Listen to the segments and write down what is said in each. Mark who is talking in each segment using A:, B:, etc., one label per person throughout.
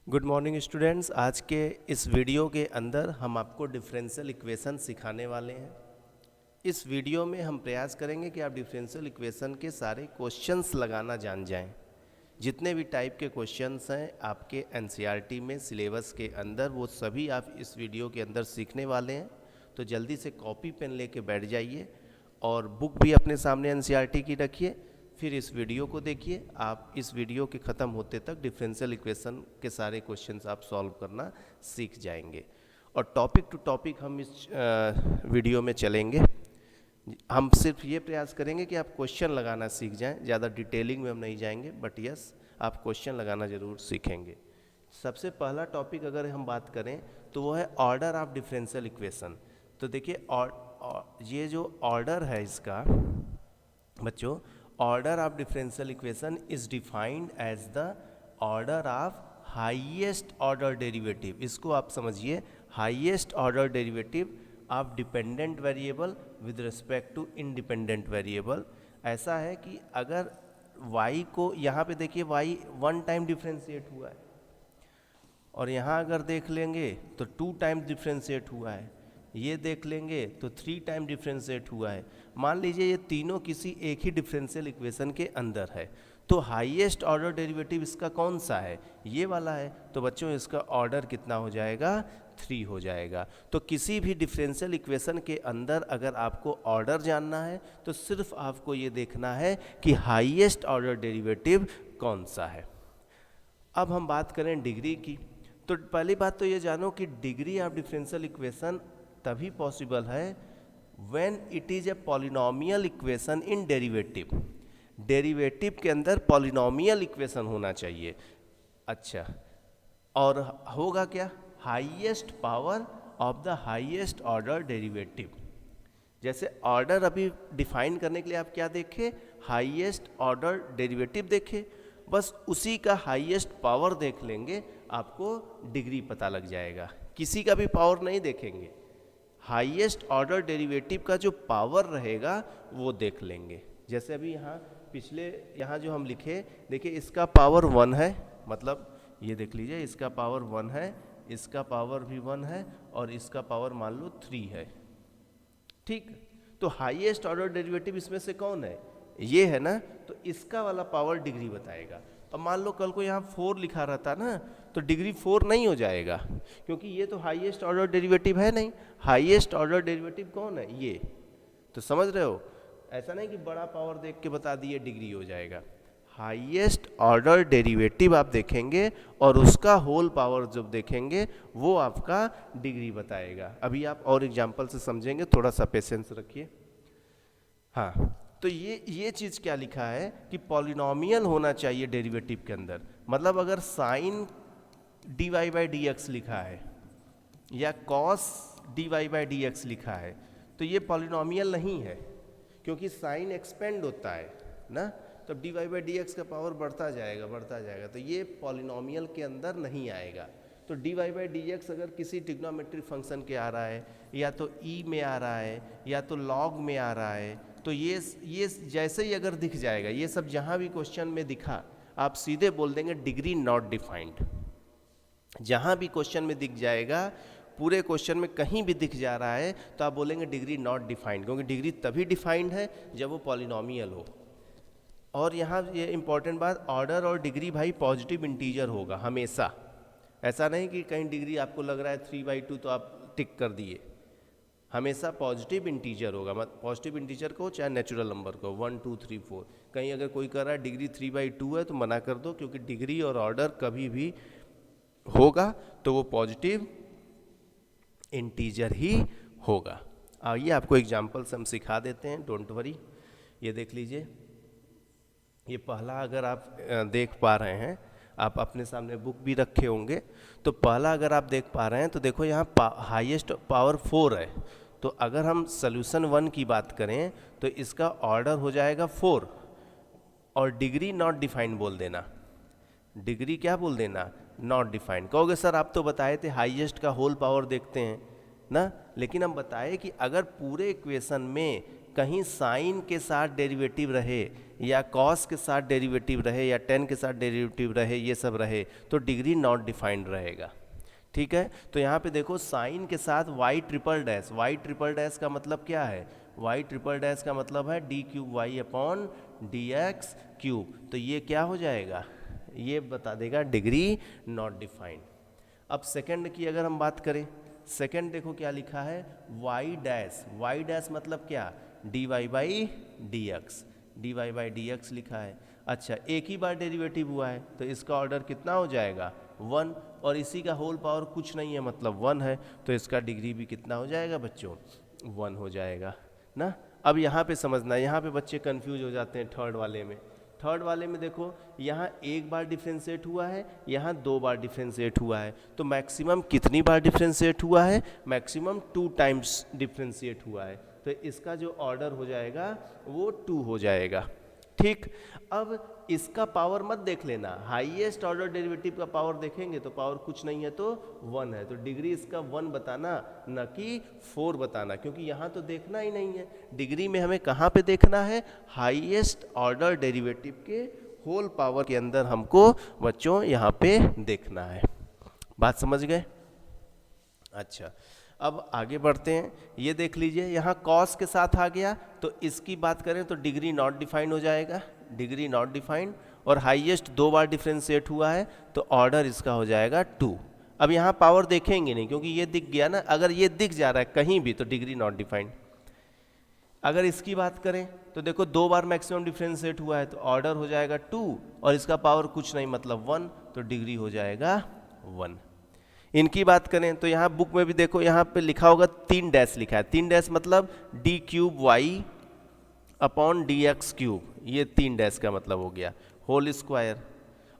A: Good morning students. आज के इस वीडियो के अंदर हम आपको डिफरेंशियल इक्वेशन सिखाने वाले हैं। इस वीडियो में हम प्रयास करेंगे कि आप डिफरेंशियल इक्वेशन के सारे क्वेश्चंस लगाना जान जाएं। जितने भी टाइप के क्वेश्चंस हैं आपके एनसीईआरटी में सिलेबस के अंदर, वो सभी आप इस वीडियो के अंदर सीखने वाले हैं। तो जल्दी से कॉपी पेन लेके बैठ जाइए और बुक भी अपने सामने एनसीईआरटी की रखिए। फिर इस वीडियो को देखिए। आप इस वीडियो के ख़त्म होते तक डिफरेंशियल इक्वेशन के सारे क्वेश्चंस आप सॉल्व करना सीख जाएंगे। और टॉपिक टू टॉपिक हम इस वीडियो में चलेंगे। हम सिर्फ ये प्रयास करेंगे कि आप क्वेश्चन लगाना सीख जाएं। ज़्यादा डिटेलिंग में हम नहीं जाएंगे, बट यस आप क्वेश्चन लगाना ज़रूर सीखेंगे। सबसे पहला टॉपिक अगर हम बात करें तो वो है ऑर्डर ऑफ डिफरेंशियल इक्वेशन। तो देखिए ये जो ऑर्डर है इसका बच्चों, order of differential equation is defined as the order of highest order derivative. इसको आप समझिए, highest order derivative of dependent variable with respect to independent variable. ऐसा है कि अगर y को यहाँ पे देखिए y 1 टाइम डिफ्रेंशिएट हुआ है, और यहाँ अगर देख लेंगे तो 2 टाइम डिफ्रेंशिएट हुआ है, ये देख लेंगे तो 3 टाइम डिफ्रेंशिएट हुआ है। मान लीजिए ये तीनों किसी एक ही डिफरेंशियल इक्वेशन के अंदर है, तो हाईएस्ट ऑर्डर डेरिवेटिव इसका कौन सा है? ये वाला है। तो बच्चों इसका ऑर्डर कितना हो जाएगा? 3 हो जाएगा। तो किसी भी डिफरेंशियल इक्वेशन के अंदर अगर आपको ऑर्डर जानना है तो सिर्फ आपको ये देखना है कि हाईएस्ट ऑर्डर डेरिवेटिव कौन सा है। अब हम बात करें डिग्री की। तो पहली बात तो ये जानो कि डिग्री ऑफ डिफरेंशियल इक्वेशन तभी पॉसिबल है when it is a polynomial equation in derivative. Derivative के अंदर पॉलिनोमियल इक्वेशन होना चाहिए। अच्छा, और होगा क्या? Highest power of the highest order derivative. जैसे ऑर्डर अभी डिफाइन करने के लिए आप क्या देखें? हाईएस्ट ऑर्डर डेरिवेटिव देखें। बस उसी का हाईएस्ट पावर देख लेंगे, आपको डिग्री पता लग जाएगा। किसी का भी पावर नहीं देखेंगे, हाईएस्ट ऑर्डर डेरिवेटिव का जो पावर रहेगा वो देख लेंगे। जैसे अभी यहाँ जो हम लिखे, देखिए इसका पावर 1 है, मतलब ये देख लीजिए इसका पावर 1 है, इसका पावर भी 1 है, और इसका पावर मान लो 3 है। ठीक, तो हाईएस्ट ऑर्डर डेरिवेटिव इसमें से कौन है? ये है ना। तो इसका वाला पावर डिग्री बताएगा। अब मान लो कल को यहाँ 4 लिखा रहता ना, तो डिग्री 4 नहीं हो जाएगा, क्योंकि ये तो हाईएस्ट ऑर्डर डेरिवेटिव है नहीं। हाईएस्ट ऑर्डर डेरिवेटिव कौन है? ये। तो समझ रहे हो, ऐसा नहीं कि बड़ा पावर देख के बता दिए डिग्री हो जाएगा। हाईएस्ट ऑर्डर डेरिवेटिव आप देखेंगे और उसका होल पावर जब देखेंगे वो आपका डिग्री बताएगा। अभी आप और एग्जांपल से समझेंगे, थोड़ा सा पेशेंस रखिए। हाँ, तो ये चीज़ क्या लिखा है कि पॉलिनोमियल होना चाहिए डेरिवेटिव के अंदर। मतलब अगर sine dy by D x लिखा है या cos dy by D x लिखा है, तो ये पॉलिनोमियल नहीं है, क्योंकि साइन एक्सपेंड होता है ना, तो dy बाई डी एक्स का पावर बढ़ता जाएगा, तो ये पॉलिनोमियल के अंदर नहीं आएगा। तो dy बाई डी एक्स अगर किसी ट्रिग्नोमेट्रिक फंक्शन के आ रहा है, या तो e में आ रहा है, या तो log में आ रहा है, तो ये जैसे ही अगर दिख जाएगा, ये सब जहाँ भी क्वेश्चन में दिखा, आप सीधे बोल देंगे डिग्री नॉट डिफाइंड। जहाँ भी क्वेश्चन में दिख जाएगा, पूरे क्वेश्चन में कहीं भी दिख जा रहा है, तो आप बोलेंगे डिग्री नॉट डिफाइंड, क्योंकि डिग्री तभी डिफाइंड है जब वो पॉलिनोमियल हो। और यहाँ ये इंपॉर्टेंट बात, ऑर्डर और डिग्री भाई पॉजिटिव इंटीजर होगा हमेशा। ऐसा नहीं कि कहीं डिग्री आपको लग रहा है 3/2 तो आप टिक कर दिए। हमेशा पॉजिटिव इंटीजर होगा। मतलब पॉजिटिव इंटीजर को चाहे नेचुरल नंबर को 1 2 3 4, कहीं अगर कोई कर रहा है डिग्री 3/2 है तो मना कर दो, क्योंकि डिग्री और ऑर्डर कभी भी होगा तो वो पॉजिटिव इंटीजर ही होगा। आइए आपको एग्जांपल से हम सिखा देते हैं, डोंट वरी। ये देख लीजिए, ये पहला अगर आप देख पा रहे हैं, आप अपने सामने बुक भी रखे होंगे, तो पहला अगर आप देख पा रहे हैं तो देखो यहाँ हाईएस्ट पावर 4 है। तो अगर हम सोल्यूशन 1 की बात करें तो इसका ऑर्डर हो जाएगा 4, और डिग्री नॉट डिफाइंड बोल देना। डिग्री क्या बोल देना? Not defined. कहोगे सर आप तो बताए थे हाईएस्ट का होल पावर देखते हैं ना, लेकिन हम बताए कि अगर पूरे इक्वेशन में कहीं साइन के साथ डेरिवेटिव रहे या कॉस के साथ डेरिवेटिव रहे या टेन के साथ डेरिवेटिव रहे, ये सब रहे, तो डिग्री नॉट डिफाइंड रहेगा। ठीक है, तो यहाँ पे देखो साइन के साथ y triple dash, y triple dash का मतलब क्या है, वाई ट्रिपल डैश का मतलब है d cube y upon d x cube, तो ये क्या हो जाएगा, ये बता देगा डिग्री नॉट डिफाइंड। अब सेकंड की अगर हम बात करें, सेकंड देखो क्या लिखा है, वाई डैश, वाई डैश मतलब क्या, d Y by D x, d Y by D x लिखा है। अच्छा, एक ही बार डेरिवेटिव हुआ है तो इसका ऑर्डर कितना हो जाएगा 1, और इसी का होल पावर कुछ नहीं है मतलब 1 है, तो इसका डिग्री भी कितना हो जाएगा बच्चों 1 हो जाएगा ना। अब यहाँ पे समझना, यहाँ पे बच्चे कंफ्यूज हो जाते हैं थर्ड वाले में। थर्ड वाले में देखो यहाँ एक बार डिफ्रेंशिएट हुआ है, यहाँ 2 बार डिफ्रेंशिएट हुआ है, तो मैक्सिमम कितनी बार डिफ्रेंशिएट हुआ है, मैक्सिमम 2 टाइम्स डिफ्रेंशिएट हुआ है, तो इसका जो ऑर्डर हो जाएगा वो 2 हो जाएगा। ठीक, अब इसका पावर मत देख लेना, हाईएस्ट ऑर्डर डेरिवेटिव का पावर देखेंगे तो पावर कुछ नहीं है तो 1 है, तो डिग्री इसका 1 बताना न कि 4 बताना, क्योंकि यहाँ तो देखना ही नहीं है। डिग्री में हमें कहाँ पे देखना है, हाईएस्ट ऑर्डर डेरिवेटिव के होल पावर के अंदर हमको बच्चों यहाँ पे देखना है। बात समझ गए? अच्छा, अब आगे बढ़ते हैं। ये देख लीजिए यहाँ कॉस के साथ आ गया, तो इसकी बात करें तो डिग्री नॉट डिफाइंड हो जाएगा, डिग्री नॉट डिफाइंड, और हाईएस्ट 2 बार डिफ्रेंशिएट हुआ है तो ऑर्डर इसका हो जाएगा 2। अब यहाँ पावर देखेंगे नहीं क्योंकि ये दिख गया ना, अगर ये दिख जा रहा है कहीं भी तो डिग्री नॉट डिफाइंड। अगर इसकी बात करें तो देखो 2 बार मैक्सिमम डिफ्रेंशिएट हुआ है तो ऑर्डर हो जाएगा 2, और इसका पावर कुछ नहीं मतलब 1, तो डिग्री हो जाएगा 1। इनकी बात करें तो यहाँ बुक में भी देखो यहाँ पे लिखा होगा 3 डैश लिखा है, 3 डैश मतलब d cube y upon d x cube, ये 3 डैश का मतलब हो गया होल स्क्वायर,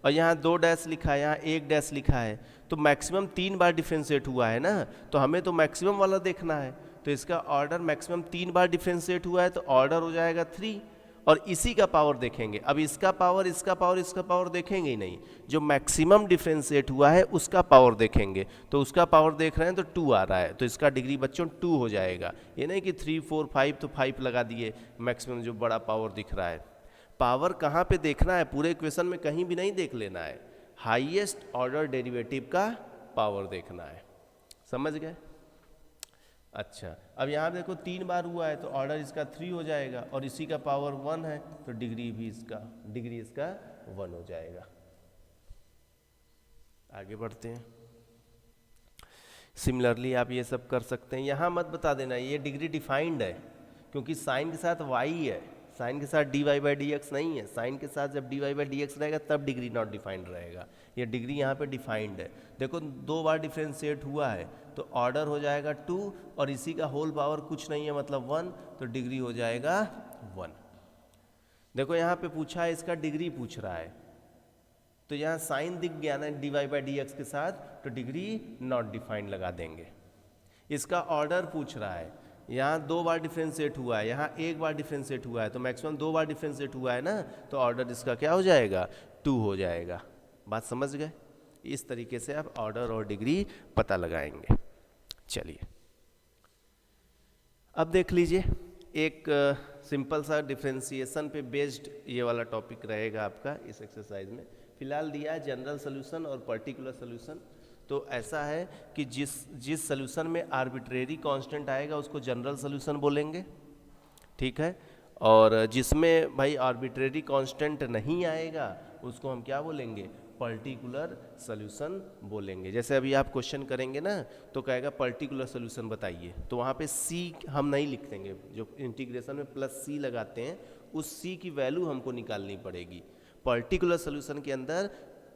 A: और यहाँ 2 डैश लिखा है, यहाँ 1 डैश लिखा है, तो मैक्सिमम 3 बार डिफ्रेंशिएट हुआ है ना, तो हमें तो मैक्सिमम वाला देखना है, तो इसका ऑर्डर मैक्सिमम 3 बार डिफ्रेंशिएट हुआ है तो ऑर्डर हो जाएगा 3, और इसी का पावर देखेंगे। अब इसका पावर, इसका पावर, इसका पावर देखेंगे ही नहीं, जो मैक्सिमम डिफ्रेंशिएट हुआ है उसका पावर देखेंगे, तो उसका पावर देख रहे हैं तो 2 आ रहा है, तो इसका डिग्री बच्चों 2 हो जाएगा। ये नहीं कि 3 4 5 तो 5 लगा दिए, मैक्सिमम जो बड़ा पावर दिख रहा है। पावर कहाँ पे देखना है, पूरे इक्वेशन में कहीं भी नहीं देख लेना है, हाईएस्ट ऑर्डर डेरिवेटिव का पावर देखना है। समझ गए? अच्छा, अब यहाँ देखो 3 बार हुआ है तो ऑर्डर इसका 3 हो जाएगा, और इसी का पावर 1 है तो डिग्री भी इसका, डिग्री इसका 1 हो जाएगा। आगे बढ़ते हैं। सिमिलरली आप ये सब कर सकते हैं, यहाँ मत बता देना ये डिग्री डिफाइंड है, क्योंकि साइन के साथ वाई है, साइन के साथ d Y by D x नहीं है, साइन के साथ जब d Y by D x रहेगा तब डिग्री नॉट डिफाइंड रहेगा, ये डिग्री यहाँ पे डिफाइंड है। देखो 2 बार डिफ्रेंशिएट हुआ है तो ऑर्डर हो जाएगा 2, और इसी का होल पावर कुछ नहीं है मतलब 1, तो डिग्री हो जाएगा 1। देखो यहाँ पे पूछा है, इसका डिग्री पूछ रहा है, तो यहाँ साइन दिख गया ना d Y by D x के साथ, तो डिग्री नॉट डिफाइंड लगा देंगे। इसका ऑर्डर पूछ रहा है, यहाँ 2 बार डिफ्रेंशिएट हुआ है, यहाँ 1 बार डिफ्रेंशिएट हुआ है, तो मैक्सिमम 2 बार डिफ्रेंशिएट हुआ है ना, तो ऑर्डर इसका क्या हो जाएगा 2 हो जाएगा। बात समझ गए? इस तरीके से आप ऑर्डर और डिग्री पता लगाएंगे। चलिए अब देख लीजिए, एक सिंपल सा डिफ्रेंशिएशन पे बेस्ड ये वाला टॉपिक रहेगा आपका इस एक्सरसाइज में। फिलहाल दिया है जनरल सोल्यूशन और पर्टिकुलर सोल्यूशन। तो ऐसा है कि जिस सोल्यूशन में आर्बिट्रेरी कांस्टेंट आएगा उसको जनरल सोल्यूशन बोलेंगे, ठीक है, और जिसमें भाई आर्बिट्रेरी कांस्टेंट नहीं आएगा उसको हम क्या बोलेंगे, पर्टिकुलर सोल्यूशन बोलेंगे। जैसे अभी आप क्वेश्चन करेंगे ना तो कहेगा पर्टिकुलर सोल्यूशन बताइए, तो वहाँ पे सी हम नहीं लिख देंगे, जो इंटीग्रेशन में प्लस सी लगाते हैं उस सी की वैल्यू हमको निकालनी पड़ेगी। पर्टिकुलर सोल्यूशन के अंदर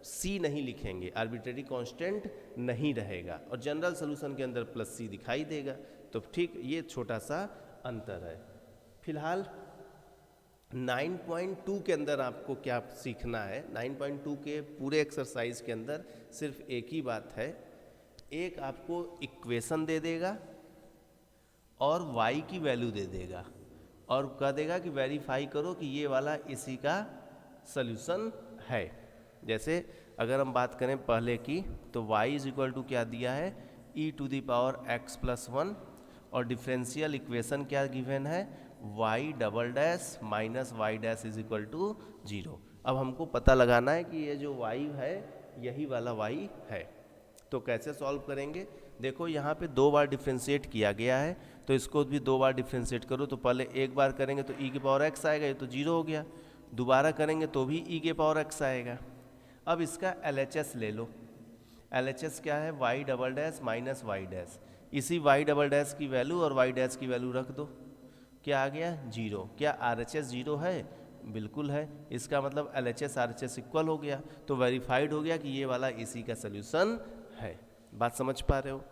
A: सी नहीं लिखेंगे, आर्बिट्रेरी कांस्टेंट नहीं रहेगा, और जनरल सोल्यूशन के अंदर प्लस सी दिखाई देगा। तो ठीक ये छोटा सा अंतर है। फिलहाल 9.2 के अंदर आपको क्या सीखना है, 9.2 के पूरे एक्सरसाइज के अंदर सिर्फ एक ही बात है, एक आपको इक्वेशन दे देगा और y की वैल्यू दे देगा और कह देगा कि वेरीफाई करो कि ये वाला इसी का सल्यूशन है। जैसे अगर हम बात करें पहले की तो y इज इक्वल टू क्या दिया है, e to the power x plus 1, और डिफरेंशियल इक्वेशन क्या गिवन है, y double dash minus y dash is equal to 0। अब हमको पता लगाना है कि ये जो y है यही वाला y है। तो कैसे सॉल्व करेंगे? देखो यहाँ पे 2 बार डिफ्रेंशिएट किया गया है, तो इसको भी 2 बार डिफ्रेंशिएट करो। तो पहले एक बार करेंगे तो e की पावर x आएगा, ये तो 0 हो गया। दोबारा करेंगे तो भी e के पावर x आएगा। अब इसका LHS ले लो। LHS क्या है? y double dash minus y dash. इसी y डबल डैश की वैल्यू और y डैश की वैल्यू रख दो। क्या आ गया? 0। क्या RHS 0 है? बिल्कुल है। इसका मतलब LHS RHS इक्वल हो गया, तो वेरीफाइड हो गया कि ये वाला इसी का सोल्यूशन है। बात समझ पा रहे हो?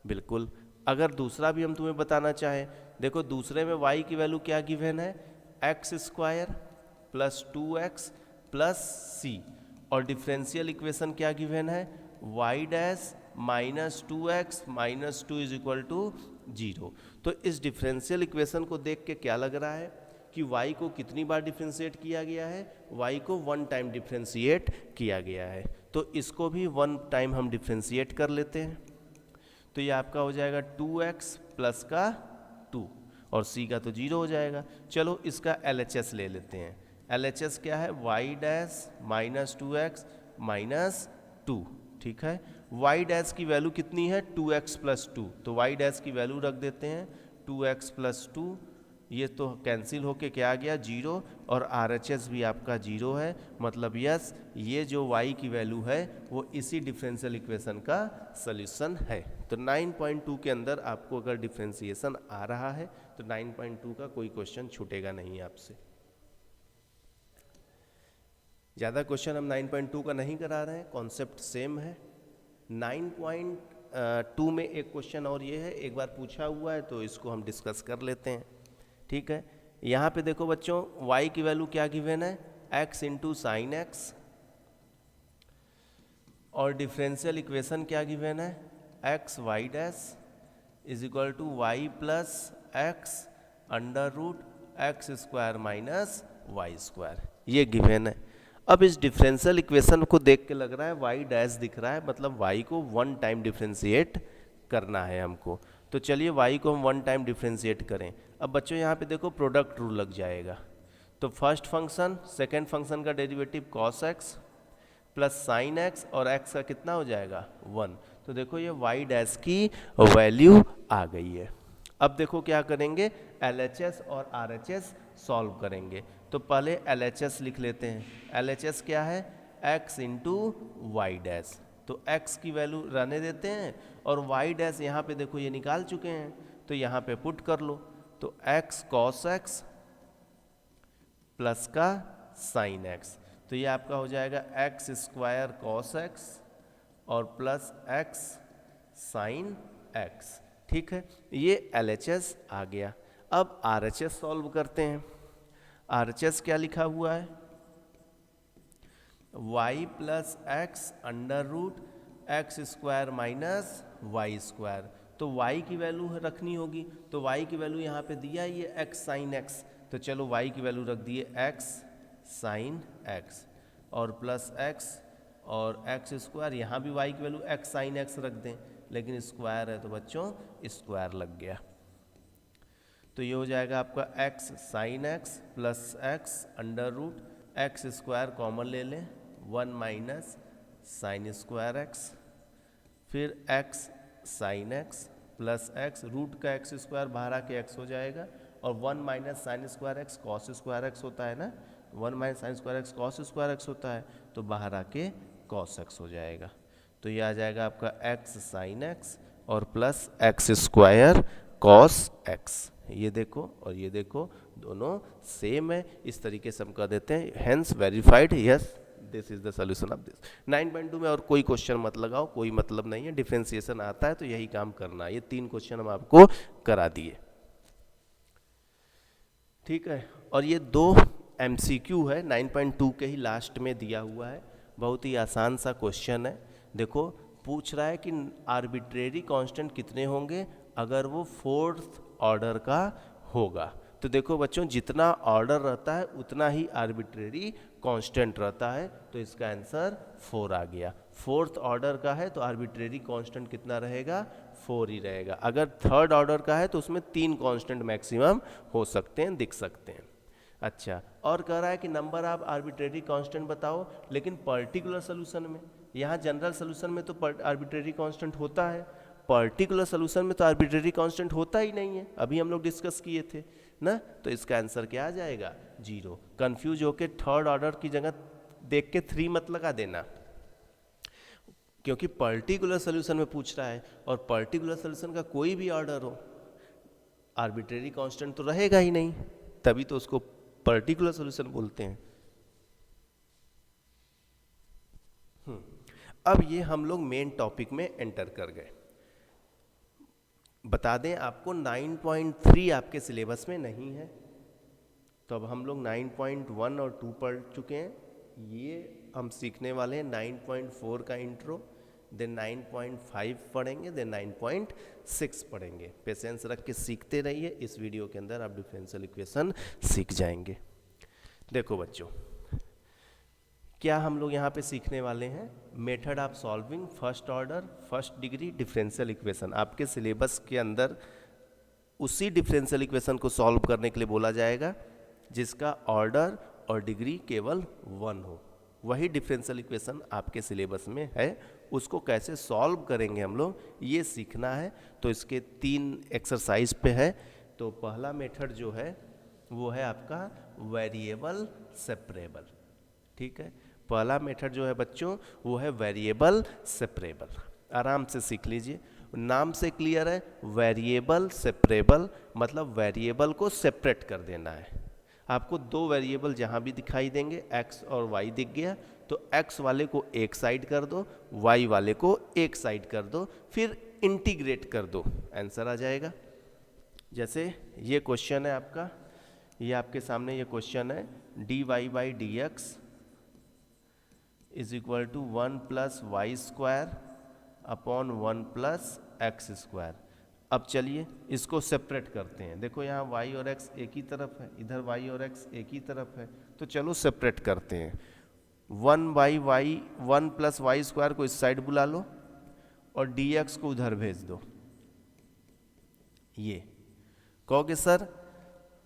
A: बिल्कुल। अगर दूसरा भी हम तुम्हें बताना चाहें, देखो दूसरे में y की वैल्यू क्या गिवन है? x square plus 2x plus c, और डिफरेंशियल इक्वेशन क्या गिवन है? y dash minus 2x minus 2 is equal to 0। तो इस डिफरेंशियल इक्वेशन को देख के क्या लग रहा है कि y को कितनी बार डिफरेंशिएट किया गया है? y को 1 टाइम डिफरेंशिएट किया गया है। तो इसको भी 1 टाइम हम डिफरेंशिएट कर लेते हैं। तो ये आपका हो जाएगा 2x प्लस का 2 और c का तो 0 हो जाएगा। चलो इसका LHS ले लेते हैं। LHS क्या है? y dash minus 2x minus 2। ठीक है, y डैश की वैल्यू कितनी है? 2x plus 2। तो y डैश की वैल्यू रख देते हैं 2x प्लस 2। ये तो कैंसिल होके क्या आ गया? 0। और RHS भी आपका 0 है। मतलब यस, ये जो y की वैल्यू है वो इसी डिफरेंशियल इक्वेशन का सॉल्यूशन है। तो 9.2 के अंदर आपको अगर डिफरेंशिएशन आ रहा है तो 9.2 का कोई क्वेश्चन छूटेगा नहीं आपसे। ज़्यादा क्वेश्चन हम 9.2 का नहीं करा रहे हैं, कॉन्सेप्ट सेम है। 9.2 में एक क्वेश्चन और ये है, एक बार पूछा हुआ है तो इसको हम डिस्कस कर लेते हैं। ठीक है, यहाँ पे देखो बच्चों y की वैल्यू क्या गिवन है? x इंटू साइन एक्स, और डिफरेंशियल इक्वेशन क्या गिवन है? x y dash is equal to y plus x under root x square minus y square, ये गिवन है। अब इस डिफरेंशियल इक्वेशन को देख के लग रहा है y डैश दिख रहा है, मतलब y को 1 टाइम डिफरेंशिएट करना है हमको। तो चलिए y को हम 1 टाइम डिफरेंशिएट करें। अब बच्चों यहाँ पे देखो प्रोडक्ट रूल लग जाएगा। तो फर्स्ट फंक्शन सेकंड फंक्शन का derivative cos x plus sign x, और x का कितना हो जाएगा? 1। तो देखो ये y डैश की वैल्यू आ गई है। अब देखो क्या करेंगे? LHS और RHS सॉल्व करेंगे। तो पहले LHS लिख लेते हैं। LHS क्या है? x into y dash. तो x की वैल्यू रहने देते हैं, और y डैश यहाँ पे देखो ये निकाल चुके हैं, तो यहाँ पे पुट कर लो। तो x cos x प्लस का साइन x, तो ये आपका हो जाएगा x स्क्वायर cos x और प्लस x साइन x। ठीक है, ये LHS आ गया। अब RHS सॉल्व करते हैं। RHS क्या लिखा हुआ है? y plus x under root x square minus y square. तो y की वैल्यू रखनी होगी, तो y की वैल्यू यहाँ पे दिया ही है x साइन x, तो चलो y की वैल्यू रख दिए x साइन x और प्लस x और एक्स स्क्वायर, यहाँ भी y की वैल्यू x साइन x रख दें, लेकिन स्क्वायर है तो बच्चों स्क्वायर लग गया। तो ये हो जाएगा आपका x sine x plus x under root x square common ले लें 1 माइनस साइन स्क्वायर एक्स, फिर x sine x plus x root का एक्स स्क्वायर बाहर आके x हो जाएगा, और 1 minus sine square x cos square x होता है ना, 1 minus sine square x cos square x होता है, तो बाहर आके कॉस एक्स हो जाएगा। तो ये आ जाएगा आपका x साइन x और plus x square cos x. ये देखो और ये देखो दोनों सेम है, इस तरीके से हम कह देते हैं hence verified, yes this is the solution of this. 9.2 में और कोई क्वेश्चन मत लगाओ, कोई मतलब नहीं है, डिफरेंशिएशन आता है तो यही काम करना है। ये 3 क्वेश्चन हम आपको करा दिए। ठीक है, और ये 2 MCQ है, 9.2 के ही लास्ट में दिया हुआ है, बहुत ही आसान सा क्वेश्चन है। देखो पूछ रहा है कि आर्बिट्रेरी कांस्टेंट कितने होंगे अगर वो 4th ऑर्डर का होगा। तो देखो बच्चों जितना ऑर्डर रहता है उतना ही आर्बिट्रेरी कांस्टेंट रहता है, तो इसका आंसर 4 आ गया। 4th ऑर्डर का है तो आर्बिट्रेरी कांस्टेंट कितना रहेगा? 4 ही रहेगा। अगर थर्ड ऑर्डर का है तो उसमें 3 कांस्टेंट मैक्सिमम हो सकते हैं, दिख सकते हैं। अच्छा, और कह रहा है कि नंबर ऑफ आर्बिट्रेरी कांस्टेंट बताओ, लेकिन पर्टिकुलर सोल्यूशन में, यहाँ जनरल सोल्यूशन में तो आर्बिट्रेरी कांस्टेंट होता है, पर्टिकुलर सोल्यूशन में तो आर्बिट्रेरी कांस्टेंट होता ही नहीं है, अभी हम लोग डिस्कस किए थे ना। तो इसका आंसर क्या आ जाएगा? 0। कंफ्यूज होके थर्ड ऑर्डर की जगह देख के 3 मत लगा देना, क्योंकि पर्टिकुलर सोल्यूशन में पूछ रहा है, और पर्टिकुलर सोल्यूशन का कोई भी ऑर्डर हो आर्बिट्रेरी कांस्टेंट तो रहेगा ही नहीं, तभी तो उसको पर्टिकुलर सोल्यूशन बोलते हैं। अब ये हम लोग मेन टॉपिक में एंटर कर गए। बता दें आपको 9.3 आपके सिलेबस में नहीं है, तो अब हम लोग 9.1 और 2 पढ़ चुके हैं, ये हम सीखने वाले हैं 9.4 का इंट्रो, देन 9.5 पढ़ेंगे, देन 9.6 पढ़ेंगे। पेशेंस रख के सीखते रहिए, इस वीडियो के अंदर आप डिफरेंशियल इक्वेशन सीख जाएंगे। देखो बच्चों, क्या हम लोग यहाँ पे सीखने वाले हैं? Method of solving first order first degree differential equation. आपके सिलेबस के अंदर उसी डिफरेंशियल इक्वेशन को सॉल्व करने के लिए बोला जाएगा जिसका ऑर्डर और डिग्री केवल 1 हो। वही डिफरेंशियल इक्वेशन आपके सिलेबस में है, उसको कैसे सॉल्व करेंगे हम लोग ये सीखना है। तो इसके 3 एक्सरसाइज पे है। तो पहला मेथड जो है वो है आपका वेरिएबल सेपरेबल। ठीक है, पहला मेथड जो है बच्चों वो है वेरिएबल सेपरेबल। आराम से सीख लीजिए, नाम से क्लियर है। वेरिएबल सेपरेबल मतलब वेरिएबल को सेपरेट कर देना है। आपको 2 वेरिएबल जहाँ भी दिखाई देंगे, x और y दिख गया, तो x वाले को एक साइड कर दो, y वाले को एक साइड कर दो, फिर इंटीग्रेट कर दो, आंसर आ जाएगा। जैसे ये क्वेश्चन है आपका, ये आपके सामने ये क्वेश्चन है, dy/dx is equal to 1 + y² upon 1 + x²। अब चलिए इसको सेपरेट करते हैं। देखो यहाँ y और x एक ही तरफ है, इधर y और x एक ही तरफ है, तो चलो सेपरेट करते हैं। 1 + y² को इस साइड बुला लो और dx को उधर भेज दो। ये कहोगे सर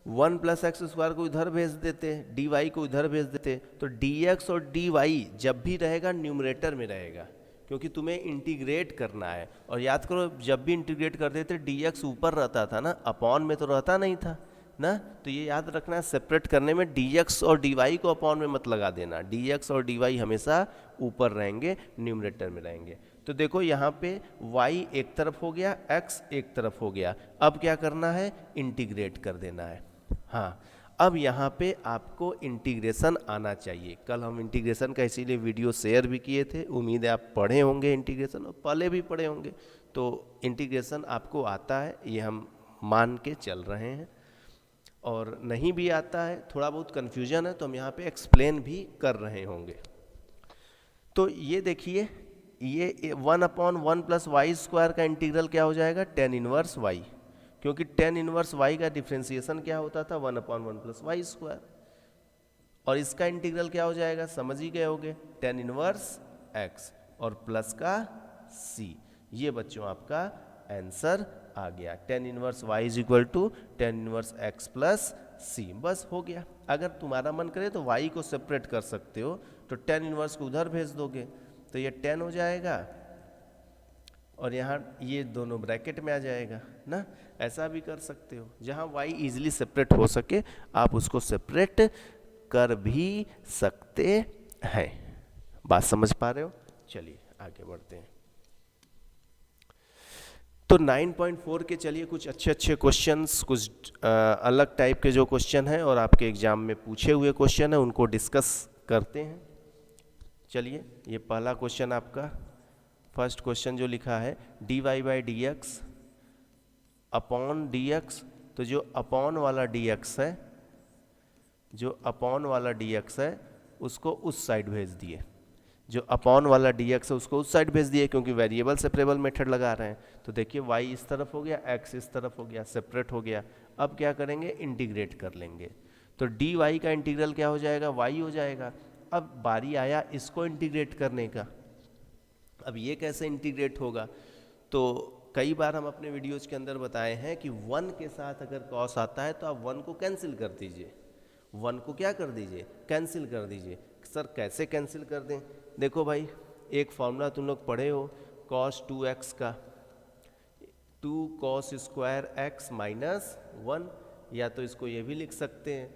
A: 1 + x² को इधर भेज देते, dy को इधर भेज देते, तो dx और dy जब भी रहेगा न्यूमरेटर में रहेगा, क्योंकि तुम्हें इंटीग्रेट करना है। और याद करो, जब भी इंटीग्रेट कर देते dx ऊपर रहता था ना, अपॉन में तो रहता नहीं था ना। तो ये याद रखना है, सेपरेट करने में dx और dy को अपॉन में मत लगा देना, dx और dy हमेशा ऊपर रहेंगे, न्यूमरेटर में रहेंगे। तो देखो यहाँ पे y एक तरफ हो गया, x एक तरफ हो गया, अब क्या करना है? इंटीग्रेट कर देना है। हाँ, अब यहाँ पे आपको इंटीग्रेशन आना चाहिए। कल हम इंटीग्रेशन का इसीलिए वीडियो शेयर भी किए थे, उम्मीद है आप पढ़े होंगे इंटीग्रेशन, और पहले भी पढ़े होंगे, तो इंटीग्रेशन आपको आता है ये हम मान के चल रहे हैं। और नहीं भी आता है, थोड़ा बहुत कन्फ्यूजन है, तो हम यहाँ पे एक्सप्लेन भी कर रहे होंगे। तो ये देखिए, ये 1/1 + y² का इंटीग्रल क्या हो जाएगा? tan इनवर्स y, क्योंकि tan इनवर्स y का डिफ्रेंसिएशन क्या होता था? 1/1 + y²। और इसका इंटीग्रल क्या हो जाएगा? समझ ही गए होगे, tan इनवर्स x और प्लस का c। ये बच्चों आपका आंसर आ गया। tan inverse y is equal to tan inverse x plus c, बस हो गया। अगर तुम्हारा मन करे तो y को सेपरेट कर सकते हो, तो tan इनवर्स को उधर भेज दोगे तो ये 10 हो जाएगा, और यहाँ ये दोनों ब्रैकेट में आ जाएगा ना। ऐसा भी कर सकते हो, जहाँ y इजीली सेपरेट हो सके आप उसको सेपरेट कर भी सकते हैं। बात समझ पा रहे हो? चलिए आगे बढ़ते हैं। तो 9.4 के चलिए कुछ अच्छे क्वेश्चंस, कुछ अलग टाइप के जो क्वेश्चन हैं और आपके एग्जाम में पूछे हुए क्वेश्चन हैं उनको डिस्कस करते हैं। चलिए, ये पहला क्वेश्चन आपका, फर्स्ट क्वेश्चन जो लिखा है dy/dx अपॉन dx, तो जो अपॉन वाला dx है, जो अपॉन वाला dx है उसको उस साइड भेज दिए, जो अपॉन वाला dx है उसको उस साइड भेज दिए, क्योंकि वेरिएबल सेपरेबल मेथड लगा रहे हैं। तो देखिए y इस तरफ हो गया, x इस तरफ हो गया, सेपरेट हो गया। अब क्या करेंगे? इंटीग्रेट कर लेंगे, तो dy का इंटीग्रल क्या हो जाएगा? y हो जाएगा। अब बारी आया इसको इंटीग्रेट करने का। अब ये कैसे इंटीग्रेट होगा? तो कई बार हम अपने वीडियोज़ के अंदर बताए हैं कि 1 के साथ अगर कॉस आता है तो आप 1 को कैंसिल कर दीजिए, 1 को क्या कर दीजिए, कैंसिल कर दीजिए। सर कैसे कैंसिल कर दें? देखो भाई, एक फॉर्मूला तुम लोग पढ़े हो cos 2x का, 2 cos स्क्वायर x माइनस 1, या तो इसको ये भी लिख सकते हैं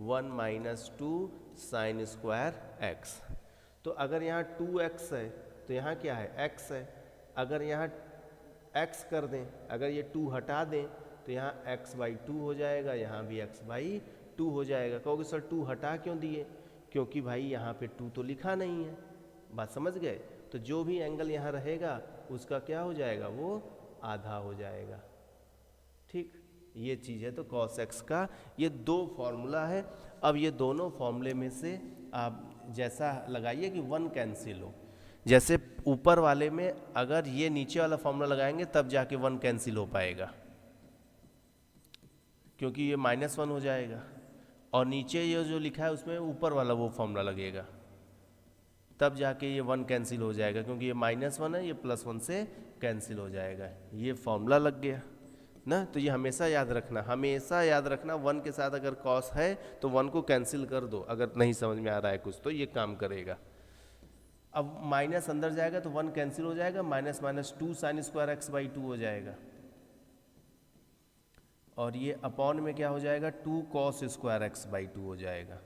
A: 1 माइनस 2 साइन स्क्वायर x। तो अगर यहाँ 2x है तो यहाँ क्या है, x है। अगर यहाँ x कर दें, अगर ये 2 हटा दें तो यहाँ x/2 हो जाएगा, यहाँ भी x/2 हो जाएगा। कहोगे सर 2 हटा क्यों दिए? क्योंकि भाई यहाँ पे 2 तो लिखा नहीं है। बात समझ गए? तो जो भी एंगल यहाँ रहेगा उसका क्या हो जाएगा, वो आधा हो जाएगा। ठीक, ये चीज़ है। तो cos x का ये 2 फॉर्मूला है। अब ये दोनों फॉर्मूले में से आप जैसा लगाइए कि 1 कैंसिल हो। जैसे ऊपर वाले में अगर ये नीचे वाला फॉर्मूला लगाएंगे तब जाके 1 कैंसिल हो पाएगा, क्योंकि ये -1 हो जाएगा, और नीचे ये जो लिखा है उसमें ऊपर वाला वो फॉर्मूला लगेगा, तब जाके ये 1 कैंसिल हो जाएगा, क्योंकि ये -1 है, ये +1 से कैंसिल हो जाएगा। ये फॉर्मूला लग गया ना। तो ये हमेशा याद रखना, हमेशा याद रखना, 1 के साथ अगर कॉस है तो 1 को कैंसिल कर दो। अगर नहीं समझ में आ रहा है कुछ तो ये काम करेगा। अब माइनस अंदर जाएगा तो 1 कैंसिल हो जाएगा, -2 साइन स्क्वायर x/2 हो जाएगा, और ये अपॉन में क्या हो जाएगा, 2 cos स्क्वायर x/2 हो जाएगा,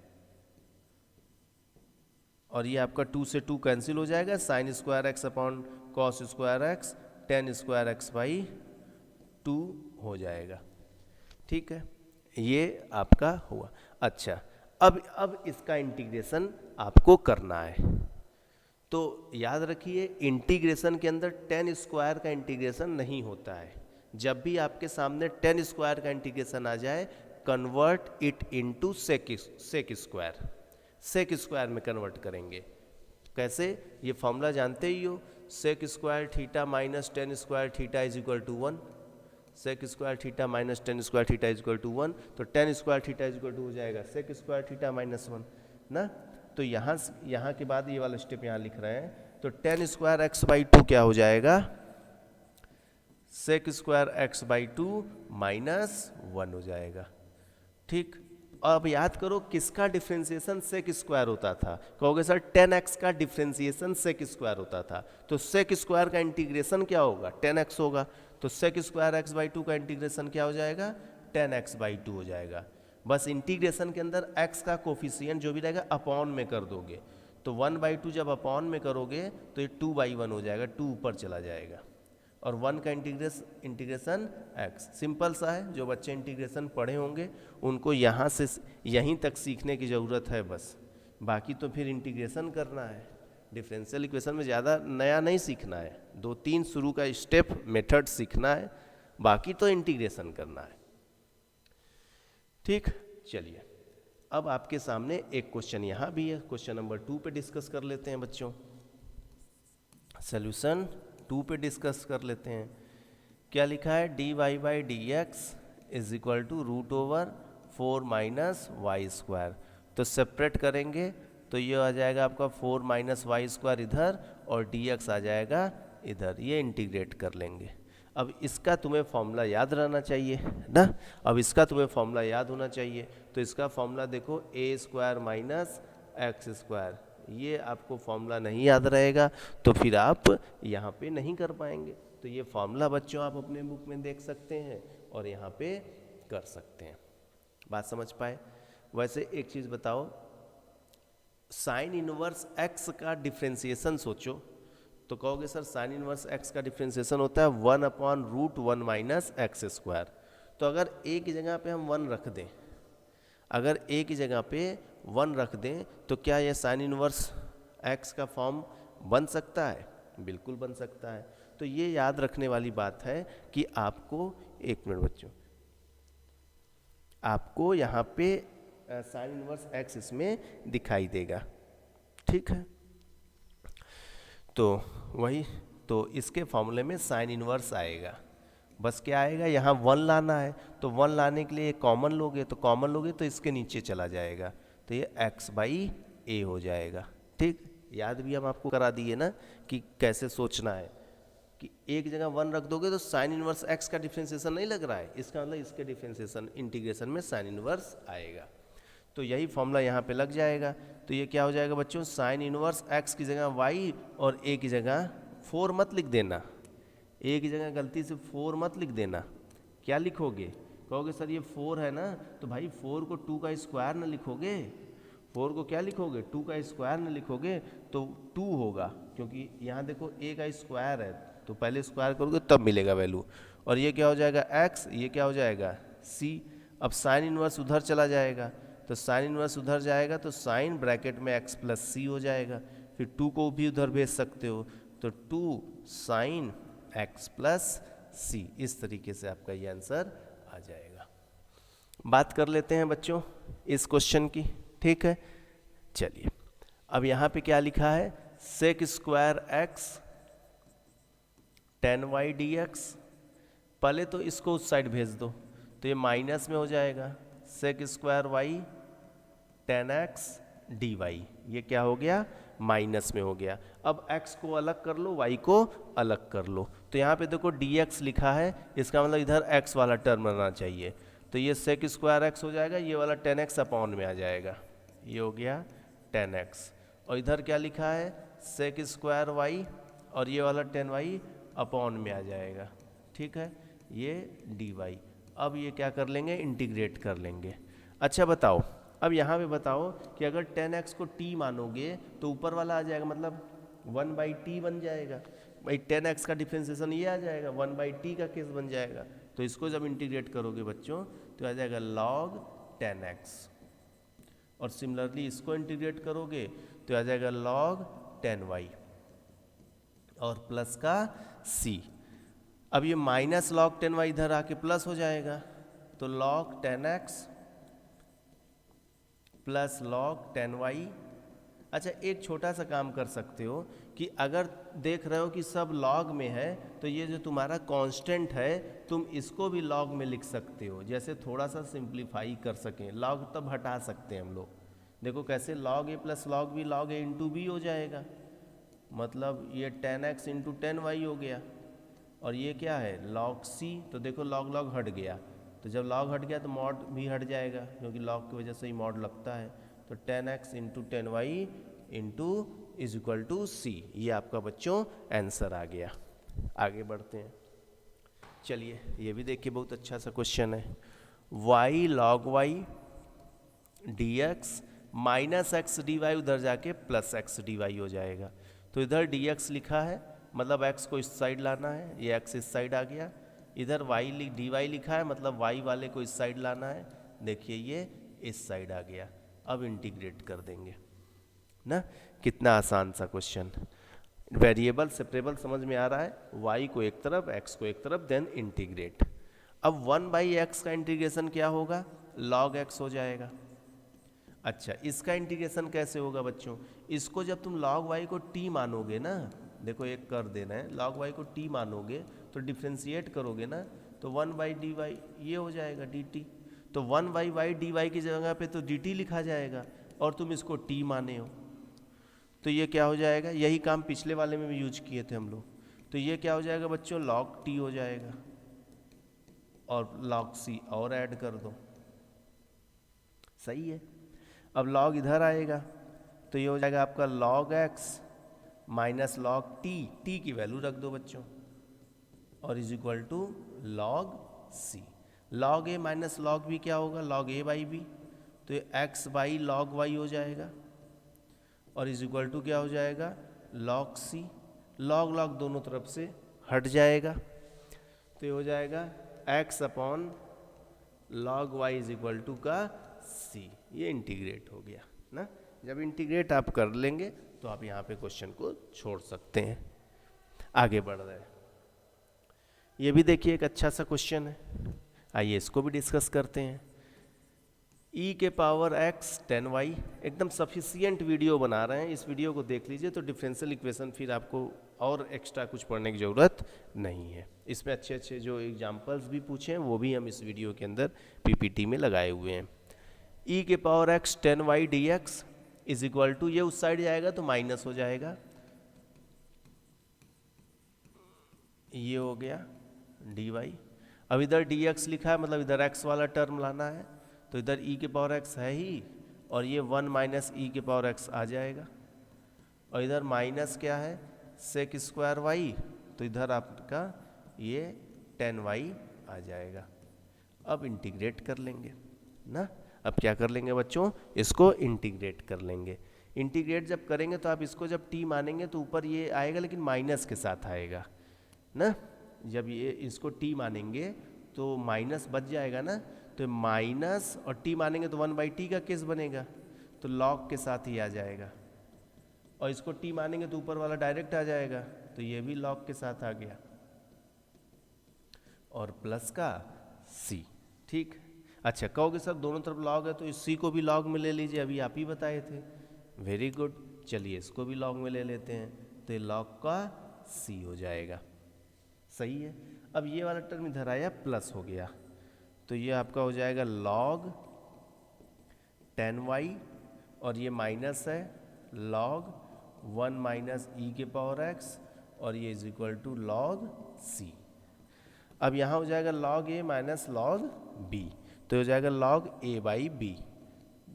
A: और ये आपका 2 से 2 कैंसिल हो जाएगा, sine square x upon cos square x, tan square x/2 हो जाएगा। ठीक है, ये आपका हुआ। अच्छा, अब इसका इंटीग्रेशन आपको करना है। तो याद रखिए, इंटीग्रेशन के अंदर tan स्क्वायर का इंटीग्रेशन नहीं होता है। जब भी आपके सामने tan स्क्वायर का इंटीग्रेशन आ जाए, convert it into sec square, sec square में कन्वर्ट करेंगे। कैसे? ये फॉर्मूला जानते ही हो, sec square theta minus tan square theta is equal to 1, sec square theta minus tan square theta is equal to 1, तो tan square theta is equal to हो जाएगा सेक स्क्वायर थीटा -1 ना। तो यहाँ के बाद ये वाला स्टेप यहाँ लिख रहे हैं, तो tan स्क्वायर x/2 क्या हो जाएगा, सेक स्क्वायर x/2 -1 हो जाएगा। ठीक, अब याद करो किसका डिफ्रेंसिएशन सेक स्क्वायर होता था? कहोगे सर tan x का डिफ्रेंसिएशन सेक स्क्वायर होता था, तो सेक स्क्वायर का इंटीग्रेशन क्या होगा, tan x होगा। तो सेक स्क्वायर x/2 का इंटीग्रेशन क्या हो जाएगा, tan x/2 हो जाएगा। बस इंटीग्रेशन के अंदर x का कोफिशिएंट जो भी रहेगा अपॉन में कर दोगे, तो 1/2 जब अपॉन में करोगे तो ये 2/1 हो जाएगा, 2 ऊपर चला जाएगा, और 1 का इंटीग्रेशन x। सिंपल सा है, जो बच्चे इंटीग्रेशन पढ़े होंगे उनको यहाँ से यहीं तक सीखने की ज़रूरत है बस, बाकी तो फिर इंटीग्रेशन करना है। डिफरेंशियल इक्वेशन में ज़्यादा नया नहीं सीखना है, 2-3 शुरू का स्टेप मेथड सीखना है, बाकी तो इंटीग्रेशन करना है। ठीक, चलिए अब आपके सामने एक क्वेश्चन यहाँ भी है, क्वेश्चन नंबर 2 पे डिस्कस कर लेते हैं बच्चों। सोल्यूशन 2 पे डिस्कस कर लेते हैं। क्या लिखा है, dy/dx is equal to √4 minus y square. तो सेपरेट करेंगे तो ये आ जाएगा आपका 4 माइनस वाई स्क्वायर इधर, और dx आ जाएगा इधर, ये इंटीग्रेट कर लेंगे। अब इसका तुम्हें फॉर्मूला याद रहना चाहिए ना, अब इसका तुम्हें फॉर्मूला याद होना चाहिए। तो इसका फॉर्मूला देखो, a² माइनस x², ये आपको फॉर्मूला नहीं याद रहेगा तो फिर आप यहाँ पे नहीं कर पाएंगे। तो ये फॉर्मूला बच्चों आप अपने बुक में देख सकते हैं और यहाँ पे कर सकते हैं। बात समझ पाए? वैसे एक चीज़ बताओ, साइन इनवर्स x का डिफ्रेंसिएशन सोचो, तो कहोगे सर साइन इनवर्स x का डिफ्रेंसिएशन होता है 1/√1 माइनस x²। तो अगर a की जगह पे हम 1 रख दें, अगर a की जगह पे 1 रख दें तो क्या यह साइन इनवर्स x का फॉर्म बन सकता है? बिल्कुल बन सकता है। तो ये याद रखने वाली बात है कि आपको, एक मिनट बच्चों, आपको यहाँ पे साइन इनवर्स x इसमें दिखाई देगा। ठीक है, तो वही, तो इसके फॉर्मूले में साइन इनवर्स आएगा। बस क्या आएगा, यहाँ 1 लाना है, तो 1 लाने के लिए कॉमन लोगे, तो कॉमन लोगे तो इसके नीचे चला जाएगा, तो ये x/a हो जाएगा। ठीक, याद भी हम आपको करा दिए ना कि कैसे सोचना है। कि एक जगह 1 रख दोगे तो साइन इनवर्स x का डिफ्रेंसिएशन नहीं लग रहा है, इसका मतलब इसके डिफ्रेंसिएशन इंटीग्रेशन में साइन इनवर्स आएगा। तो यही फॉर्मूला यहाँ पे लग जाएगा। तो ये क्या हो जाएगा बच्चों, साइन इनवर्स x की जगह y और a की जगह 4 मत लिख देना, a की जगह गलती से 4 मत लिख देना। क्या लिखोगे, कहोगे सर ये 4 है ना, तो भाई 4 को 2 का स्क्वायर ना लिखोगे, 4 को क्या लिखोगे, 2 का स्क्वायर ना लिखोगे तो 2 होगा, क्योंकि यहाँ देखो a का स्क्वायर है तो पहले स्क्वायर करोगे तब मिलेगा वैल्यू। और ये क्या हो जाएगा x, ये क्या हो जाएगा c। अब साइन इनवर्स उधर चला जाएगा, तो साइन इनवर्स उधर जाएगा तो साइन ब्रैकेट में x प्लस सी हो जाएगा, फिर 2 को भी उधर भेज सकते हो तो 2 साइन x प्लस सी। इस तरीके से आपका ये आंसर आ जाएगा। बात कर लेते हैं बच्चों इस क्वेश्चन की, ठीक है। चलिए अब यहाँ पे क्या लिखा है, sec square x tan y dx। पहले तो इसको उस साइड भेज दो तो ये माइनस में हो जाएगा, sec square y tan x dy, ये क्या हो गया, माइनस में हो गया। अब x को अलग कर लो, y को अलग कर लो, तो यहाँ पे देखो dx लिखा है, इसका मतलब इधर x वाला टर्म रहना चाहिए, तो ये सेक स्क्वायर x हो जाएगा, ये वाला tan x अपॉन में आ जाएगा, ये हो गया tan x। और इधर क्या लिखा है, सेक स्क्वायर y और ये वाला tan y अपॉन में आ जाएगा, ठीक है, ये dy। अब ये क्या कर लेंगे, इंटीग्रेट कर लेंगे। अच्छा बताओ, अब यहाँ पे बताओ कि अगर tan x को t मानोगे तो ऊपर वाला आ जाएगा, मतलब 1/t बन जाएगा। भाई tan x का डिफ्रेंसिएशन ये आ जाएगा, 1/t का केस बन जाएगा। तो इसको जब इंटीग्रेट करोगे बच्चों तो आ जाएगा log tan x, और सिमिलरली इसको इंटीग्रेट करोगे तो आ जाएगा log tan y और प्लस का c। अब ये माइनस log tan y इधर आके प्लस हो जाएगा, तो log tan x plus log tan y। अच्छा एक छोटा सा काम कर सकते हो कि अगर देख रहे हो कि सब log में है तो ये जो तुम्हारा कांस्टेंट है तुम इसको भी log में लिख सकते हो, जैसे थोड़ा सा सिंप्लीफाई कर सकें। log तब हटा सकते हैं हम लोग, देखो कैसे, log a plus log b log a into b हो जाएगा, मतलब ये tan x into tan y हो गया। और ये क्या है log c, तो देखो log log हट गया, तो जब log हट गया तो mod भी हट जाएगा, क्योंकि log की वजह से ही mod लगता है। तो tan x into tan y into is equal to c, ये आपका बच्चों आंसर आ गया। आगे बढ़ते हैं, चलिए ये भी देखिए बहुत अच्छा सा क्वेश्चन है, y log y dx minus x d y उधर जाके प्लस एक्स डी वाई हो जाएगा। तो इधर dx लिखा है, मतलब x को इस साइड लाना है, ये x इस साइड आ गया। इधर dy लिखा है, मतलब y वाले को इस साइड लाना है, देखिए ये इस साइड आ गया। अब इंटीग्रेट कर देंगे ना, कितना आसान सा क्वेश्चन। वेरिएबल सेपरेबल समझ में आ रहा है, y को एक तरफ x को एक तरफ, देन इंटीग्रेट। अब 1/x का इंटीग्रेशन क्या होगा, log x हो जाएगा। अच्छा इसका इंटीग्रेशन कैसे होगा बच्चों, इसको जब तुम log y को t मानोगे ना, देखो एक कर देना है, log y को t मानोगे तो डिफ्रेंशिएट करोगे ना, तो 1/dy ये हो जाएगा dt। तो 1/y dy की जगह पे तो dt लिखा जाएगा, और तुम इसको t माने हो, तो ये क्या हो जाएगा, यही काम पिछले वाले में भी यूज किए थे हम लोग। तो ये क्या हो जाएगा बच्चों, log t हो जाएगा, और log c और ऐड कर दो, सही है। अब log इधर आएगा तो ये हो जाएगा आपका log x minus log t की वैल्यू रख दो बच्चों, और is equal to log c। log a minus log b क्या होगा, log a बाई b, तो ये x बाई log y हो जाएगा, और इज इक्वल टू क्या हो जाएगा log c। log log दोनों तरफ से हट जाएगा, तो ये हो जाएगा x upon log y is equal to का c। ये इंटीग्रेट हो गया ना। जब इंटीग्रेट आप कर लेंगे तो आप यहाँ पे क्वेश्चन को छोड़ सकते हैं। आगे बढ़ रहे हैं, ये भी देखिए एक अच्छा सा क्वेश्चन है, आइए इसको भी डिस्कस करते हैं। e के पावर x tan y, एकदम सफिशियंट वीडियो बना रहे हैं, इस वीडियो को देख लीजिए तो डिफरेंशियल इक्वेशन फिर आपको और एक्स्ट्रा कुछ पढ़ने की ज़रूरत नहीं है। इसमें अच्छे अच्छे जो एग्जाम्पल्स भी पूछे हैं वो भी हम इस वीडियो के अंदर पीपीटी में लगाए हुए हैं। e के power x tan y dx is equal to, ये उस साइड जाएगा तो माइनस हो जाएगा, ये हो गया dy। अब इधर dx लिखा है, मतलब इधर x वाला टर्म लाना है, तो इधर e के पावर x है ही, और ये 1 माइनस ई के पावर x आ जाएगा, और इधर माइनस क्या है, सेक स्क्वायर वाई, तो इधर आपका ये 10y आ जाएगा। अब इंटीग्रेट कर लेंगे ना। अब क्या कर लेंगे बच्चों, इसको इंटीग्रेट कर लेंगे। इंटीग्रेट जब करेंगे तो आप इसको जब t मानेंगे तो ऊपर ये आएगा, लेकिन माइनस के साथ आएगा ना। जब ये इसको t मानेंगे तो माइनस बच जाएगा ना, तो माइनस और t मानेंगे तो 1/t का केस बनेगा, तो लॉग के साथ ही आ जाएगा। और इसको t मानेंगे तो ऊपर वाला डायरेक्ट आ जाएगा, तो ये भी लॉग के साथ आ गया, और प्लस का c। ठीक, अच्छा कहोगे सर दोनों तरफ लॉग है तो इस c को भी लॉग में ले लीजिए, अभी आप ही बताए थे। वेरी गुड, चलिए इसको भी लॉग में ले लेते हैं, तो ये लॉग का c हो जाएगा। सही है। अब ये वाला टर्म इधर आया, प्लस हो गया, तो ये आपका हो जाएगा लॉग 10y, और ये माइनस है लॉग 1 माइनस ई के पावर x, और ये is equal to log c। अब यहाँ हो जाएगा log a minus log b, तो हो जाएगा लॉग a बाई बी,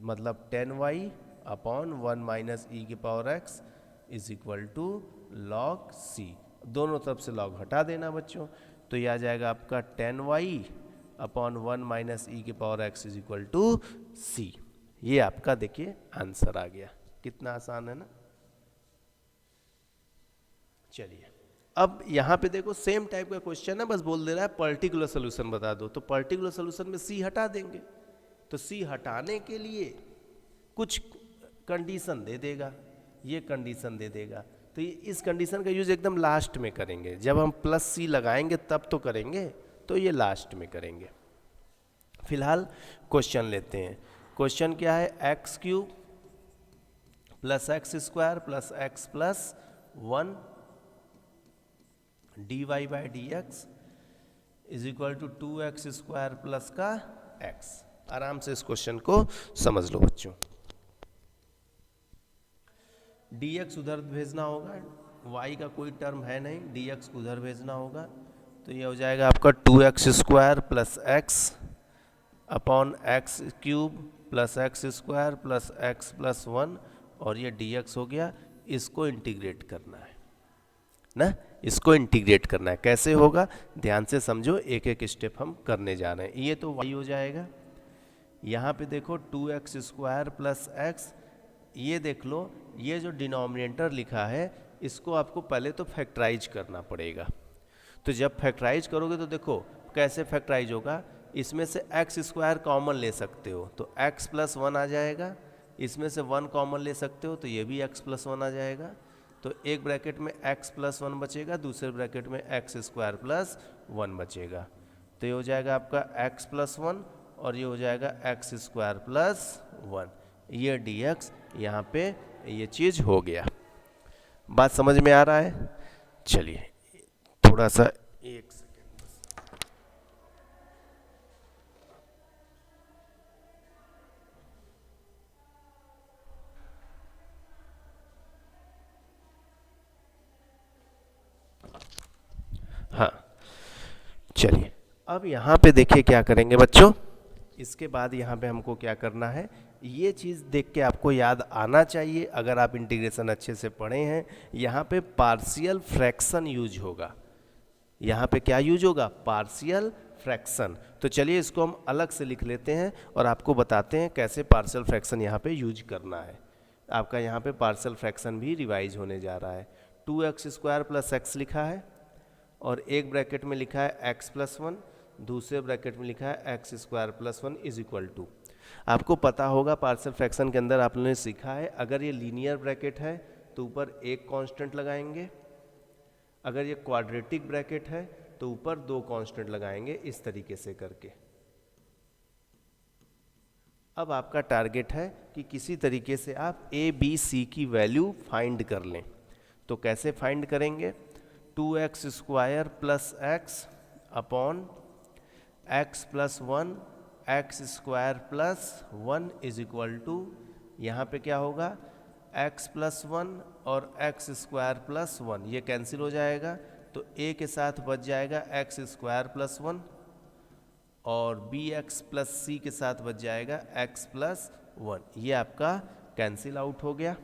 A: मतलब 10y अपॉन 1 माइनस ई के power x is equal to log c। दोनों तरफ से लॉग हटा देना बच्चों, तो ये आ जाएगा आपका 10y अपॉन 1 माइनस ई के power x is equal to c। ये आपका देखिए आंसर आ गया, कितना आसान है ना। चलिए अब यहाँ पे देखो सेम टाइप का क्वेश्चन है, बस बोल दे रहा है पर्टिकुलर सोल्यूशन बता दो, तो पर्टिकुलर सोल्यूशन में c हटा देंगे, तो c हटाने के लिए कुछ कंडीशन दे देगा, ये कंडीशन दे देगा, तो ये इस कंडीशन का यूज एकदम लास्ट में करेंगे, जब हम प्लस c लगाएंगे तब तो करेंगे, तो ये लास्ट में करेंगे। फिलहाल क्वेश्चन लेते हैं। क्वेश्चन क्या है, x cube plus x square plus x plus 1 dy by D x is equal to 2x square plus का x। आराम से इस क्वेश्चन को समझ लो बच्चों। dx उधर भेजना होगा, y का कोई टर्म है नहीं, dx उधर भेजना होगा, तो ये हो जाएगा आपका 2x square plus x upon x cube plus x square plus x plus 1, और ये dx हो गया। इसको इंटीग्रेट करना है ना, इसको इंटीग्रेट करना है। कैसे होगा ध्यान से समझो, एक एक स्टेप हम करने जा रहे हैं। ये तो y हो जाएगा, यहाँ पे देखो 2x स्क्वायर प्लस एक्स, ये देख लो, ये जो डिनोमिनेटर लिखा है इसको आपको पहले तो फैक्टराइज करना पड़ेगा। तो जब फैक्टराइज करोगे तो देखो कैसे फैक्टराइज होगा, इसमें से एक्स स्क्वायर कॉमन ले सकते हो तो x प्लस 1 आ जाएगा, इसमें से 1 कॉमन ले सकते हो तो ये भी x प्लस 1 आ जाएगा, तो एक ब्रैकेट में x प्लस 1 बचेगा, दूसरे ब्रैकेट में एक्स स्क्वायर प्लस 1 बचेगा, तो ये हो जाएगा आपका x प्लस 1, और ये हो जाएगा एक्स स्क्वायर प्लस 1, ये dx यहाँ पे ये चीज़ हो गया। बात समझ में आ रहा है। चलिए थोड़ा सा एक सेकेंड बस। हाँ चलिए अब यहाँ पे देखिए क्या करेंगे बच्चों, इसके बाद यहाँ पे हमको क्या करना है, ये चीज़ देख के आपको याद आना चाहिए अगर आप इंटीग्रेशन अच्छे से पढ़े हैं। यहाँ पे पार्शियल फ्रैक्शन यूज होगा, यहाँ पे क्या यूज होगा, पार्शियल फ्रैक्शन। तो चलिए इसको हम अलग से लिख लेते हैं और आपको बताते हैं कैसे पार्शियल फ्रैक्शन यहाँ पे यूज करना है। आपका यहाँ पे पार्शियल फ्रैक्शन भी रिवाइज होने जा रहा है। 2x स्क्वायर प्लस एक्स लिखा है, और एक ब्रैकेट में लिखा है x प्लस 1, दूसरे ब्रैकेट में लिखा है x square plus 1 is equal to. आपको पता होगा पार्शियल फ्रैक्शन के अंदर आपने सीखा है, अगर ये लीनियर ब्रैकेट है तो ऊपर एक कांस्टेंट लगाएंगे, अगर ये क्वाड्रेटिक ब्रैकेट है तो ऊपर 2 कांस्टेंट लगाएंगे, इस तरीके से करके। अब आपका टारगेट है कि किसी तरीके से आप a b c की वैल्यू फाइंड कर लें। तो कैसे फाइंड करेंगे, 2x square plus x upon x plus 1 x square plus 1 is equal to, यहाँ पे क्या होगा, x प्लस 1 और एक्स स्क्वायर प्लस 1 ये कैंसिल हो जाएगा, तो a के साथ बच जाएगा एक्स स्क्वायर प्लस 1 और बी एक्स प्लस सी के साथ बच जाएगा एक्स प्लस 1। ये आपका कैंसिल आउट हो गया।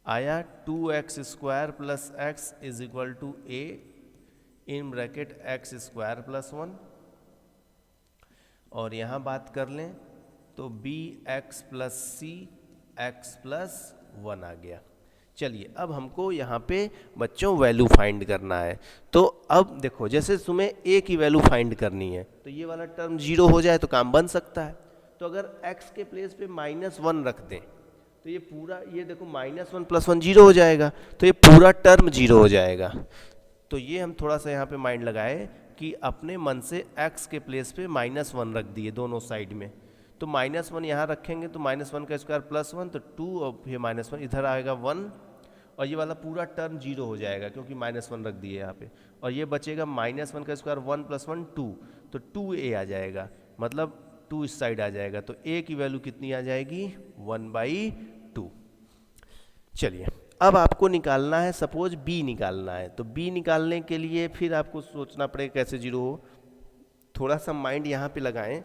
A: आया 2x square plus x is equal to a in bracket x square plus 1, और यहाँ बात कर लें तो b x plus c x plus 1 आ गया। चलिए अब हमको यहाँ पे बच्चों वैल्यू फाइंड करना है। तो अब देखो जैसे तुम्हें a की वैल्यू फाइंड करनी है तो ये वाला टर्म 0 हो जाए तो काम बन सकता है। तो अगर x के प्लेस पे -1 रख दें तो ये पूरा, ये देखो -1 + 1 0 हो जाएगा, तो ये पूरा टर्म 0 हो जाएगा। तो ये हम थोड़ा सा यहाँ पे माइंड लगाए कि अपने मन से x के प्लेस पे -1 रख दिए दोनों साइड में। तो -1 यहाँ रखेंगे तो -1 का स्क्वायर प्लस 1, तो 2 और फिर -1 इधर आएगा 1, और ये वाला पूरा टर्म 0 हो जाएगा क्योंकि -1 रख दिए यहाँ पे। और ये बचेगा -1 का स्क्वायर 1 + 1 2, तो 2a आ जाएगा, मतलब 2 इस साइड आ जाएगा। तो a की वैल्यू कितनी आ जाएगी 1/2। चलिए अब आपको निकालना है, सपोज b निकालना है। तो b निकालने के लिए फिर आपको सोचना पड़ेगा कैसे 0 हो। थोड़ा सा माइंड यहाँ पे लगाएं।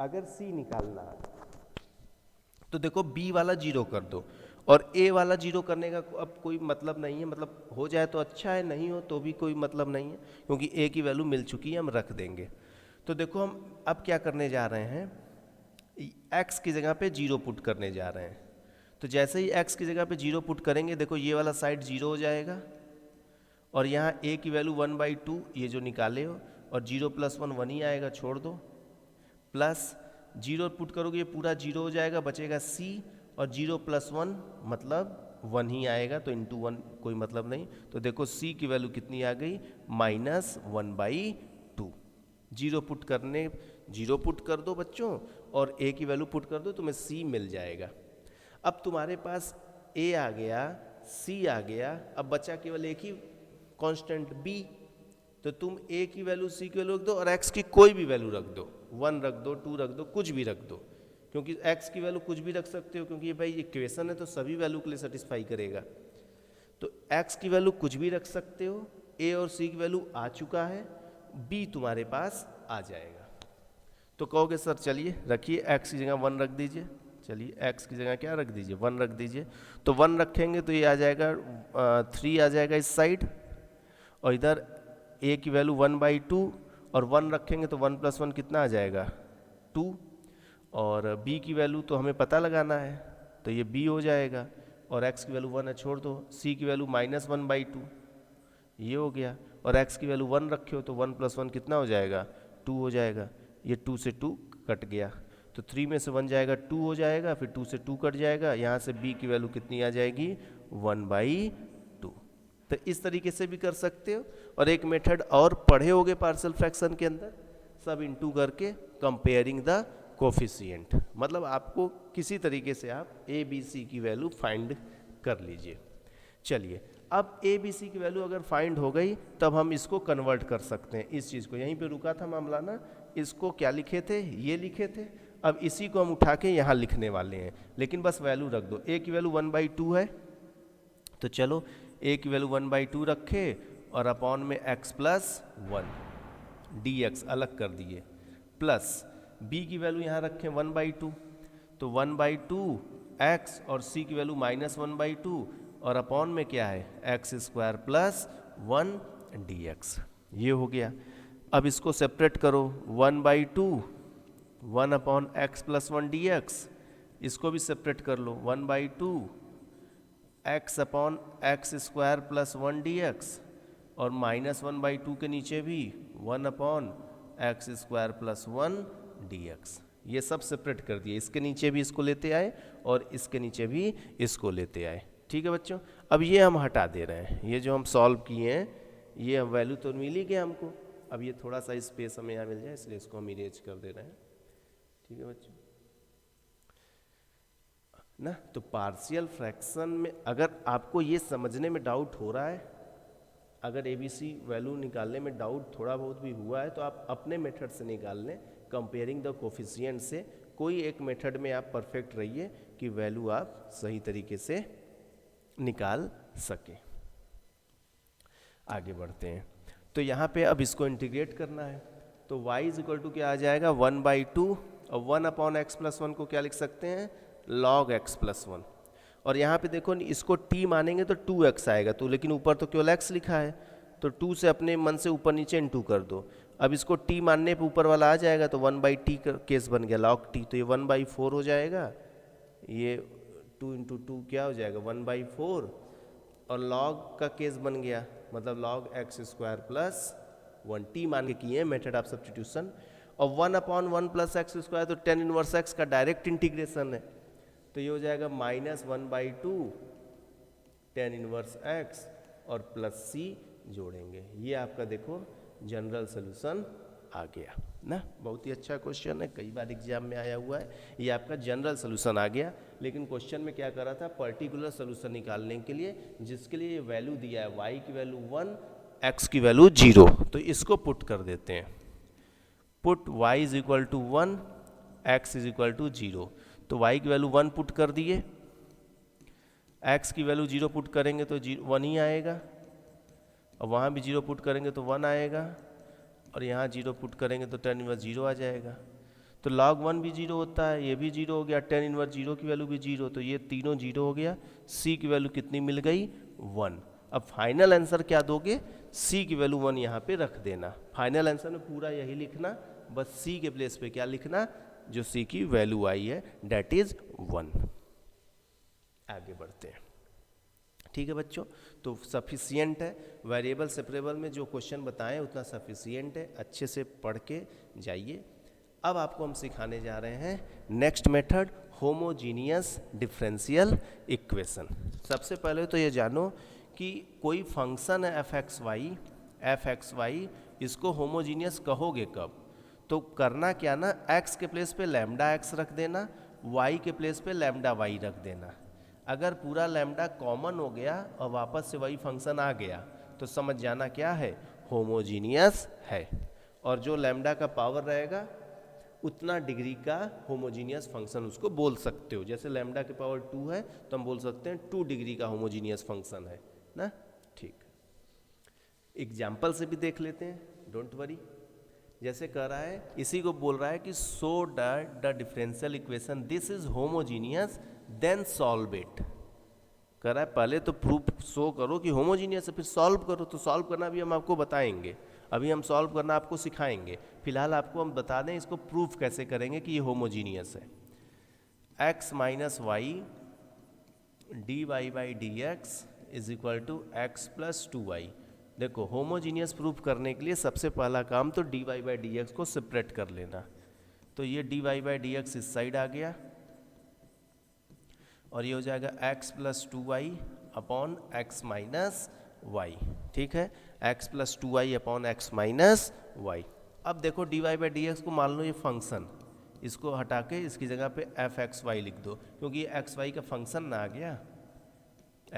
A: अगर c निकालना है तो देखो b वाला 0 कर दो, और a वाला 0 करने का अब कोई मतलब नहीं है। मतलब हो जाए तो अच्छा है, नहीं हो तो भी कोई मतलब नहीं है, क्योंकि a की वैल्यू मिल चुकी है, हम रख देंगे। तो देखो हम अब क्या करने जा रहे हैं, x की जगह पे 0 पुट करने जा रहे हैं। तो जैसे ही x की जगह पे 0 पुट करेंगे, देखो ये वाला साइड 0 हो जाएगा, और यहाँ a की वैल्यू 1/2 ये जो निकाले हो, और 0 + 1 1 ही आएगा, छोड़ दो, प्लस 0 पुट करोगे ये पूरा 0 हो जाएगा, बचेगा c, और 0 + 1 मतलब 1 ही आएगा, तो इंटू 1 कोई मतलब नहीं। तो देखो c की वैल्यू कितनी आ गई -1/2। 0 पुट करने 0 पुट कर दो बच्चों, और a की वैल्यू पुट कर दो, तुम्हें c मिल जाएगा। अब तुम्हारे पास a आ गया, c आ गया, अब बचा केवल एक ही कांस्टेंट b। तो तुम a की वैल्यू, c की वैल्यू रख दो, और x की कोई भी वैल्यू रख दो, 1 रख दो, 2 रख दो, कुछ भी रख दो, क्योंकि x की वैल्यू कुछ भी रख सकते हो, क्योंकि ये भाई इक्वेशन है तो सभी वैल्यू के लिए सेटिस्फाई करेगा। तो x की वैल्यू कुछ भी रख सकते हो, a और c की वैल्यू आ चुका है, b तुम्हारे पास आ जाएगा। तो कहोगे सर चलिए रखिए, x की जगह 1 रख दीजिए। चलिए x की जगह क्या रख दीजिए 1 रख दीजिए। तो 1 रखेंगे तो ये आ जाएगा 3 आ जाएगा इस साइड, और इधर a की वैल्यू 1/2, और 1 रखेंगे तो 1 + 1 कितना आ जाएगा 2, और b की वैल्यू तो हमें पता लगाना है, तो ये b हो जाएगा, और x की वैल्यू 1 है, छोड़ दो। c की वैल्यू -1/2 ये हो गया, और x की वैल्यू 1 रखे हो तो 1 + 1 कितना हो जाएगा 2 हो जाएगा। ये 2 से 2 कट गया, तो 3 में से 1 जाएगा 2 हो जाएगा, फिर 2 से 2 कट जाएगा, यहाँ से b की वैल्यू कितनी आ जाएगी 1/2। तो इस तरीके से भी कर सकते हो। और एक मेथड और पढ़े होगे पार्शियल फ्रैक्शन के अंदर, सब इंटू करके कंपेयरिंग द कोफिशिएंट, मतलब आपको किसी तरीके से आप a b c की वैल्यू फाइंड कर लीजिए। चलिए अब a b c की वैल्यू अगर फाइंड हो गई तब हम इसको कन्वर्ट कर सकते हैं। इस चीज़ को यहीं पे रुका था मामला ना, इसको क्या लिखे थे, ये लिखे थे। अब इसी को हम उठा के यहाँ लिखने वाले हैं, लेकिन बस वैल्यू रख दो। a की वैल्यू 1/2 है, तो चलो a की वैल्यू 1/2 रखे, और अपॉन में x + 1 dx अलग कर दिए, प्लस b की वैल्यू यहाँ रखें 1/2, तो 1/2 x, और c की वैल्यू -1/2, और अपॉन में क्या है x² + 1 dx। ये हो गया। अब इसको सेपरेट करो, 1/2 1/x + 1 dx, इसको भी सेपरेट कर लो, 1/2 x/x² + 1 dx, और -1/2 के नीचे भी 1/x² + 1 dx। ये सब सेपरेट कर दिए, इसके नीचे भी इसको लेते आए, और इसके नीचे भी इसको लेते आए। ठीक है बच्चों, अब ये हम हटा दे रहे हैं, ये जो हम सॉल्व किए हैं ये वैल्यू तो मिल ही गया हमको। अब ये थोड़ा सा स्पेस हमें यहाँ मिल जाए, इसलिए इसको हम इरेज कर दे रहे हैं। ठीक है बच्चों ना। तो पार्शियल फ्रैक्शन में अगर आपको ये समझने में डाउट हो रहा है, अगर ABC वैल्यू निकालने में डाउट थोड़ा बहुत भी हुआ है, तो आप अपने मेथड से निकाल लें, कंपेयरिंग द कोफिशिएंट से। कोई एक मेथड में आप परफेक्ट रहिए कि वैल्यू आप सही तरीके से निकाल सकें। आगे बढ़ते हैं। तो यहाँ पे अब इसको इंटीग्रेट करना है, तो y इज इक्वल टू क्या आ जाएगा 1/2 और 1/x+1 को क्या लिख सकते हैं log x+1। और यहाँ पे देखो इसको t मानेंगे तो 2x आएगा, तो लेकिन ऊपर तो केवल x लिखा है, तो 2 से अपने मन से ऊपर नीचे इंटू कर दो। अब इसको t मानने पे ऊपर वाला आ जाएगा, तो 1/t का केस बन गया log t, तो ये 1/4 हो जाएगा, ये 2 × 2 क्या हो जाएगा 1/4, और log का केस बन गया मतलब log x² + 1 t मान के किए मेथड ऑफ सब्स्टिट्यूशन। और 1/1 + x² तो tan इनवर्स x का डायरेक्ट इंटीग्रेशन है, तो ये हो जाएगा -1/2 tan इनवर्स x और प्लस c जोड़ेंगे। ये आपका देखो जनरल सोल्यूशन आ गया ना। बहुत ही अच्छा क्वेश्चन है, कई बार एग्जाम में आया हुआ है। ये आपका जनरल सोल्यूशन आ गया, लेकिन क्वेश्चन में क्या करा था पर्टिकुलर सोल्यूशन निकालने के लिए, जिसके लिए ये वैल्यू दिया है y की वैल्यू 1 x की वैल्यू 0, तो इसको पुट कर देते हैं। Put y is equal to 1 x is equal to 0, तो y की वैल्यू 1 पुट कर दिए, x की वैल्यू 0 पुट करेंगे तो 1 ही आएगा, और वहाँ भी 0 पुट करेंगे तो 1 आएगा, और यहाँ 0 पुट करेंगे तो tan इनवर्स 0 आ जाएगा। तो log 1 भी 0 होता है, ये भी 0 हो गया, tan इनवर्स 0 की वैल्यू भी 0, तो ये तीनों 0 हो गया। c की वैल्यू कितनी मिल गई 1। अब फाइनल आंसर क्या दोगे, c की वैल्यू 1 यहाँ पे रख देना। फाइनल आंसर में पूरा यही लिखना, बस c के प्लेस पे क्या लिखना, जो c की वैल्यू आई है डेट इज 1। आगे बढ़ते हैं, ठीक है बच्चों। तो सफिशियंट है, वेरिएबल सेपरेबल में जो क्वेश्चन बताएं उतना सफिशियंट है, अच्छे से पढ़ के जाइए। अब आपको हम सिखाने जा रहे हैं next method homogeneous differential equation. सबसे पहले तो ये जानो कि कोई फंक्शन है एफ एक्स वाई, इसको होमोजीनियस कहोगे कब, तो करना क्या ना, x के प्लेस पे लैम्डा x रख देना, y के प्लेस पे लैम्डा y रख देना। अगर पूरा लैम्डा कॉमन हो गया और वापस से वही फंक्शन आ गया तो समझ जाना क्या है, होमोजीनियस है। और जो लैम्डा का पावर रहेगा उतना डिग्री का होमोजीनियस फंक्शन उसको बोल सकते हो। जैसे लैम्डा के पावर 2 है तो हम बोल सकते हैं 2 डिग्री का होमोजीनियस फंक्शन है ना। ठीक, एग्जाम्पल से भी देख लेते हैं, डोंट वरी। जैसे कह रहा है, इसी को बोल रहा है कि so the differential equation this is homogeneous then solve it. कह रहा है पहले तो प्रूफ शो करो कि होमोजीनियस है, फिर सॉल्व करो। तो सॉल्व करना भी हम आपको बताएंगे, अभी हम सॉल्व करना आपको सिखाएंगे। फिलहाल आपको हम बता दें इसको प्रूफ कैसे करेंगे कि ये होमोजीनियस है। x minus y dy by D x is equal to x plus 2y। देखो होमोजीनियस प्रूफ करने के लिए सबसे पहला काम तो dy बाई डी एक्स को सेपरेट कर लेना। तो ये dy बाई डी एक्स इस साइड आ गया और ये हो जाएगा x plus 2y upon x minus y. ठीक है, x plus 2y upon x minus y. अब देखो dy बाई डी एक्स को मान लो ये फंक्शन, इसको हटा के इसकी जगह पे एफ एक्स वाई लिख दो, क्योंकि ये एक्स वाई का फंक्शन ना आ गया,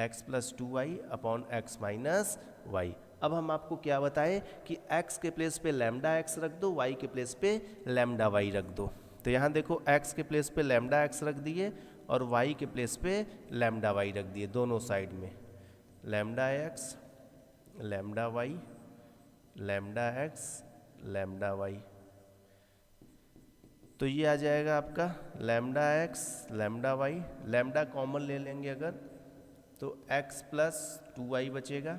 A: x plus 2y upon x minus y. अब हम आपको क्या बताएं कि x के प्लेस पे लैम्डा x रख दो, y के प्लेस पे लैम्डा y रख दो। तो यहाँ देखो x के प्लेस पे लैम्डा x रख दिए और y के प्लेस पे लैम्डा y रख दिए, दोनों साइड में lambda x lambda y lambda x lambda y। तो ये आ जाएगा आपका lambda x lambda y, lambda common ले लेंगे अगर तो x प्लस 2y बचेगा,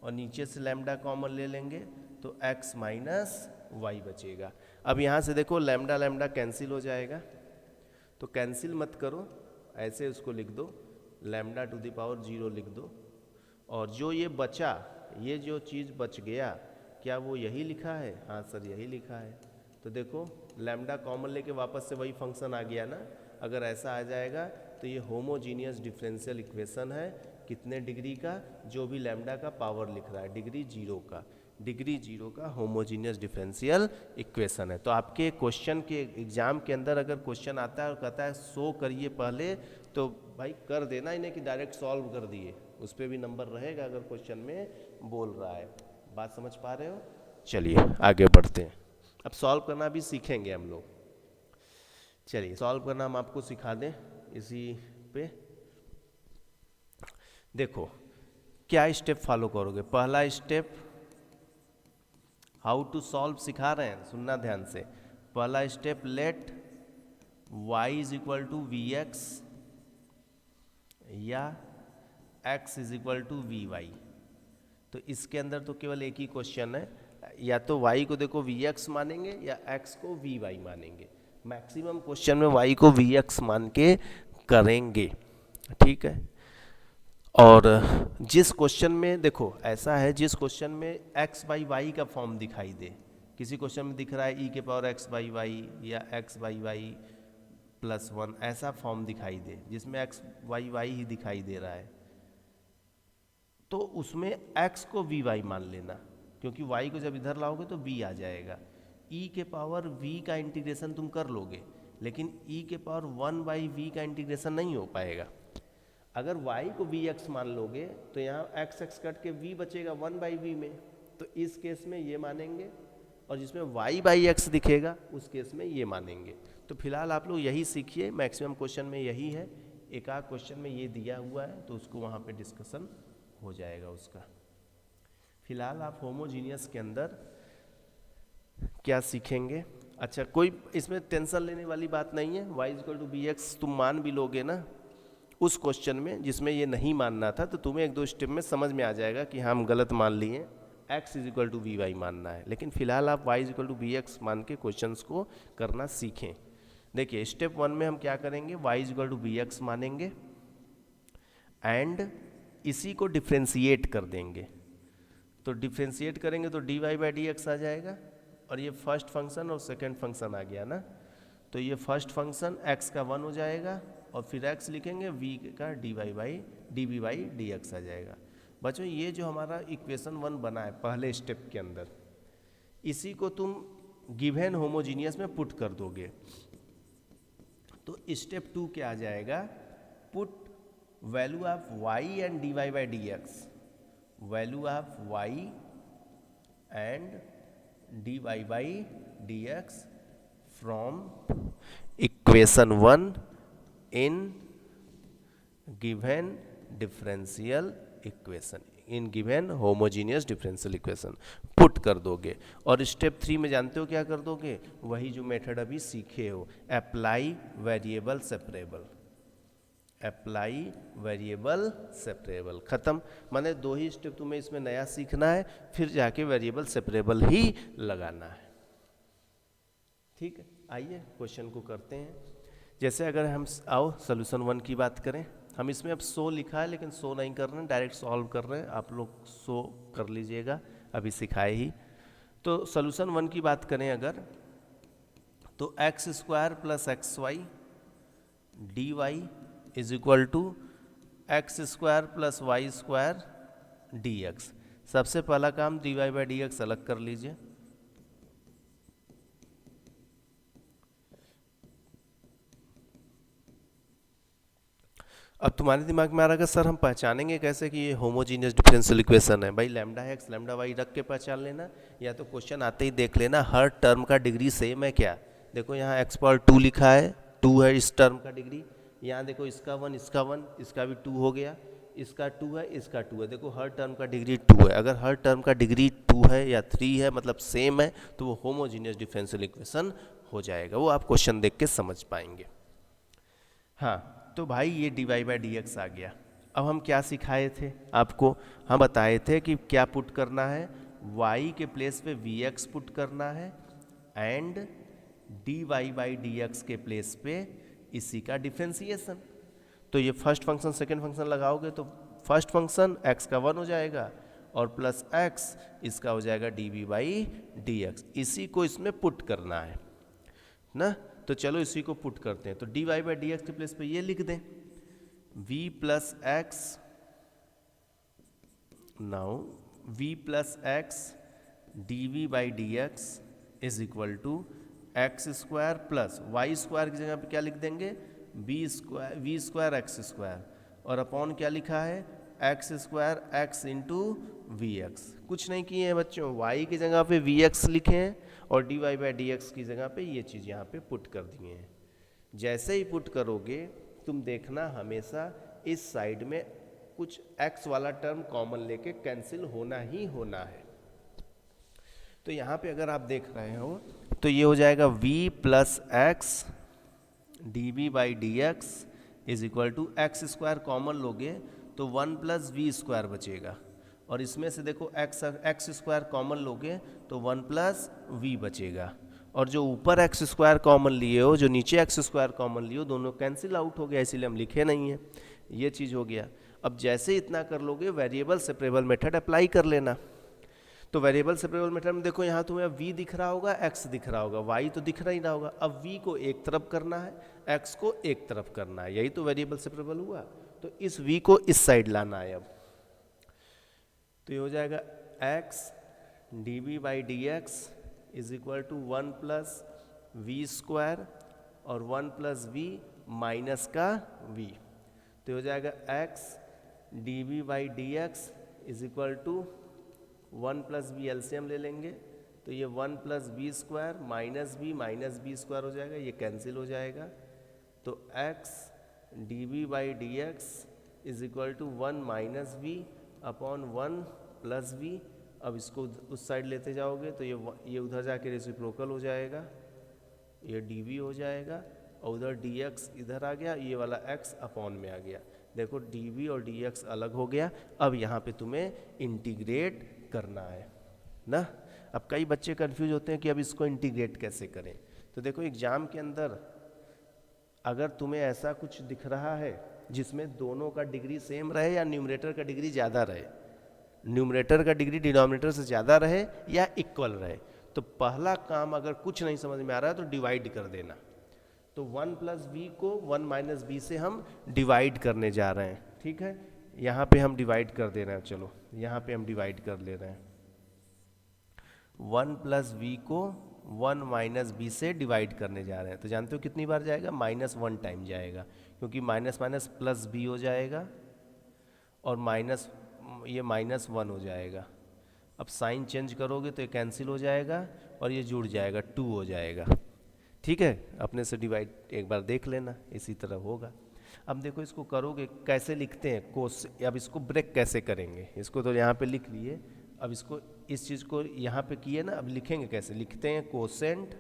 A: और नीचे से लैम्डा कॉमन ले लेंगे तो x माइनस वाई बचेगा। अब यहाँ से देखो लैम्डा लैम्डा कैंसिल हो जाएगा, तो कैंसिल मत करो, ऐसे उसको लिख दो, लैम्डा टू द पावर 0 लिख दो। और जो ये बचा, ये जो चीज़ बच गया, क्या वो यही लिखा है? हाँ सर यही लिखा है। तो देखो लैम्डा कॉमन लेके वापस से वही फंक्शन आ गया ना। अगर ऐसा आ जाएगा तो ये होमोजीनियस डिफरेंशियल इक्वेशन है। कितने डिग्री का? जो भी लैम्डा का पावर लिख रहा है, डिग्री 0 का, डिग्री 0 का होमोजीनियस डिफरेंशियल इक्वेशन है। तो आपके क्वेश्चन के एग्जाम के अंदर अगर क्वेश्चन आता है और कहता है शो करिए पहले, तो भाई कर देना, इन्हें कि डायरेक्ट सॉल्व कर दिए, उस पर भी नंबर रहेगा अगर क्वेश्चन में बोल रहा है। बात समझ पा रहे हो? चलिए आगे बढ़ते हैं, अब सॉल्व करना भी सीखेंगे हम लोग। चलिए सॉल्व करना हम आपको सिखा दें इसी पे। देखो क्या स्टेप फॉलो करोगे? पहला स्टेप हाउ टू सॉल्व सिखा रहे हैं, सुनना ध्यान से। पहला step let y is equal to v x या x is equal to v y. तो इसके अंदर तो केवल एक ही क्वेश्चन है, या तो y को देखो वी एक्स मानेंगे या x को वी वाई मानेंगे। मैक्सिमम क्वेश्चन में y को वी एक्स मान के करेंगे, ठीक है। और जिस क्वेश्चन में देखो ऐसा है, जिस क्वेश्चन में x बाई वाई का फॉर्म दिखाई दे, किसी क्वेश्चन में दिख रहा है e के पावर x बाई वाई या x बाई वाई प्लस 1, ऐसा फॉर्म दिखाई दे जिसमें x बाई वाई ही दिखाई दे रहा है, तो उसमें x को वी वाई मान लेना, क्योंकि y को जब इधर लाओगे तो v आ जाएगा। e के पावर v का इंटीग्रेशन तुम कर लोगे, लेकिन e के पावर 1 बाई वी का इंटीग्रेशन नहीं हो पाएगा। अगर y को वी एक्स मान लोगे तो यहाँ x x कट के v बचेगा 1 बाई वी में, तो इस केस में ये मानेंगे, और जिसमें y बाई एक्स दिखेगा उस केस में ये मानेंगे। तो फिलहाल आप लोग यही सीखिए, मैक्सिमम क्वेश्चन में यही है। एक आध क्वेश्चन में ये दिया हुआ है तो उसको वहाँ पे डिस्कशन हो जाएगा उसका। फिलहाल आप होमोजीनियस के अंदर क्या सीखेंगे? अच्छा, कोई इसमें टेंशन लेने वाली बात नहीं है। y equal to B x तुम मान भी लोगे ना उस क्वेश्चन में जिसमें ये नहीं मानना था, तो तुम्हें एक दो स्टेप में समझ में आ जाएगा कि हम गलत मान लिए, x is equal to v y मानना है। लेकिन फिलहाल आप y is equal to B x मान के क्वेश्चंस को करना सीखें। देखिए स्टेप 1 में हम क्या करेंगे, y is equal to B X मानेंगे एंड इसी को डिफ्रेंशिएट कर देंगे। तो डिफ्रेंशिएट करेंगे तो D Y by D x आ जाएगा, और ये फर्स्ट फंक्शन और सेकेंड फंक्शन आ गया ना, तो ये फर्स्ट फंक्शन x का 1 हो जाएगा, और फिर x लिखेंगे v का D Y by D we by D x आ जाएगा। बच्चों ये जो हमारा इक्वेशन 1 बना है पहले स्टेप के अंदर, इसी को तुम गिवन होमोजीनियस में पुट कर दोगे, तो स्टेप 2 क्या आ जाएगा, put value of y and d Y by D x, value of y and d Y by D x from equation 1 in given differential equation, in given homogeneous differential equation put कर दोगे। और step 3 में जानते हो क्या कर दोगे, वही जो मेथड अभी सीखे हो, apply variable separable, apply variable separable, खत्म। माने 2 ही स्टेप तुम्हें इसमें नया सीखना है, फिर जाके वेरिएबल सेपरेबल ही लगाना है, ठीक है। आइए क्वेश्चन को करते हैं। जैसे अगर हम आओ सोल्यूशन 1 की बात करें, हम इसमें अब 100 लिखा है लेकिन 100 नहीं कर रहे हैं, डायरेक्ट सॉल्व कर रहे हैं, आप लोग 100 कर लीजिएगा, अभी सिखाए ही। तो सोल्यूशन 1 की बात करें अगर, तो x square plus x y d y is equal to x square plus y square d x. सबसे पहला काम d Y by D x अलग कर लीजिए, अब तुम्हारे दिमाग में आ रहा है सर हम पहचानेंगे कैसे कि ये होमोजीनियस डिफरेंशियल इक्वेशन है? भाई लैम्डा एक्स लैम्डा वाई रख के पहचान लेना, या तो क्वेश्चन आते ही देख लेना हर टर्म का डिग्री सेम है क्या। देखो यहाँ एक्स पावर 2 लिखा है, 2 है इस टर्म का डिग्री, यहाँ देखो इसका 1 इसका 1 इसका भी 2 हो गया, इसका 2 है इसका 2 है, देखो हर टर्म का डिग्री 2 है। अगर हर टर्म का डिग्री 2 है या 3 है मतलब सेम है, तो वो होमोजीनियस डिफरेंशियल इक्वेशन हो जाएगा। वो आप क्वेश्चन देख के समझ पाएंगे। हाँ तो भाई ये D Y by D x आ गया। अब हम क्या सिखाए थे आपको, हम बताए थे कि क्या पुट करना है, y के प्लेस पे वी एक्स पुट करना है and d Y by D x के प्लेस पे इसी का डिफ्रेंसिएशन। तो ये फर्स्ट फंक्शन सेकेंड फंक्शन लगाओगे तो फर्स्ट फंक्शन x का 1 हो जाएगा और प्लस x इसका हो जाएगा d we by D x, इसी को इसमें पुट करना है ना। तो चलो इसी को पुट करते हैं, तो D Y by D x के प्लेस पे ये लिख दें v plus x, now v plus x d we by D x is equal to x square plus y square की जगह पे क्या लिख देंगे वी स्क्वायर एक्स स्क्वायर, और अपॉन क्या लिखा है x square x into v x. कुछ नहीं किए हैं बच्चों, y की जगह पे वी एक्स लिखे हैं और d Y by D x की जगह पे ये चीज़ यहाँ पे पुट कर दिए हैं। जैसे ही पुट करोगे तुम देखना हमेशा इस साइड में कुछ x वाला टर्म कॉमन लेके कैंसिल होना ही होना है। तो यहाँ पे अगर आप देख रहे हो तो ये हो जाएगा v plus x d b by D x is equal to x square common लोगे तो 1 प्लस वी स्क्वायर बचेगा, और इसमें से देखो एक्स स्क्वायर कॉमन लोगे तो 1 प्लस वी बचेगा, और जो ऊपर एक्स स्क्वायर कॉमन लिए हो, जो नीचे एक्स स्क्वायर कॉमन लिए हो, दोनों कैंसिल आउट हो गया, इसीलिए हम लिखे नहीं है। ये चीज़ हो गया। अब जैसे इतना कर लोगे वेरिएबल सेपरेबल मेथड अप्लाई कर लेना। तो वेरिएबल सेपरेबल मेथड में देखो यहाँ तुम्हें v दिख रहा होगा, x दिख रहा होगा, y तो दिख रहा होगा। अब v को एक तरफ करना है, x को एक तरफ करना है, यही तो वेरिएबल सेपरेबल हुआ। तो इस v को इस साइड लाना है। अब तो ये हो जाएगा x d b by D x is equal to 1 plus v square और 1 प्लस वी माइनस का v। तो हो जाएगा x d b by D x is equal to 1 plus b LCM ले लेंगे तो ये 1 plus b square minus b square हो जाएगा, ये कैंसिल हो जाएगा। तो x d b by D x is equal to 1 minus b upon 1 plus B. अब इसको उस साइड लेते जाओगे तो ये उधर जाके रेसिप्रोकल हो जाएगा, ये डी बी हो जाएगा, और उधर डी एक्स इधर आ गया, ये वाला x अपॉन में आ गया। देखो डी बी और डी एक्स अलग हो गया। अब यहाँ पे तुम्हें इंटीग्रेट करना है ना। अब कई बच्चे कंफ्यूज होते हैं कि अब इसको इंटीग्रेट कैसे करें। तो देखो एग्जाम के अंदर अगर तुम्हें ऐसा कुछ दिख रहा है जिसमें दोनों का डिग्री सेम रहे या न्यूमरेटर का डिग्री ज़्यादा रहे, न्यूमरेटर का डिग्री डिनोमिनेटर से ज़्यादा रहे या इक्वल रहे, तो पहला काम अगर कुछ नहीं समझ में आ रहा है तो डिवाइड कर देना। तो 1 प्लस बी को 1 माइनस बी से हम डिवाइड करने जा रहे हैं। ठीक है, यहाँ पे हम डिवाइड कर दे रहे हैं। चलो यहाँ पे हम डिवाइड कर ले रहे हैं। 1 प्लस बी को 1 माइनस बी से डिवाइड करने जा रहे हैं। तो जानते हो कितनी बार जाएगा? -1 टाइम जाएगा, क्योंकि माइनस माइनस प्लस बी हो जाएगा और माइनस ये -1 हो जाएगा। अब साइन चेंज करोगे तो ये कैंसिल हो जाएगा और ये जुड़ जाएगा, 2 हो जाएगा। ठीक है, अपने से डिवाइड एक बार देख लेना, इसी तरह होगा। अब देखो इसको करोगे कैसे लिखते हैं कोस। अब इसको ब्रेक कैसे करेंगे, इसको तो यहाँ पे लिख लिए। अब इसको इस चीज़ को यहाँ पे किए ना, अब लिखेंगे कैसे? लिखते हैं quotient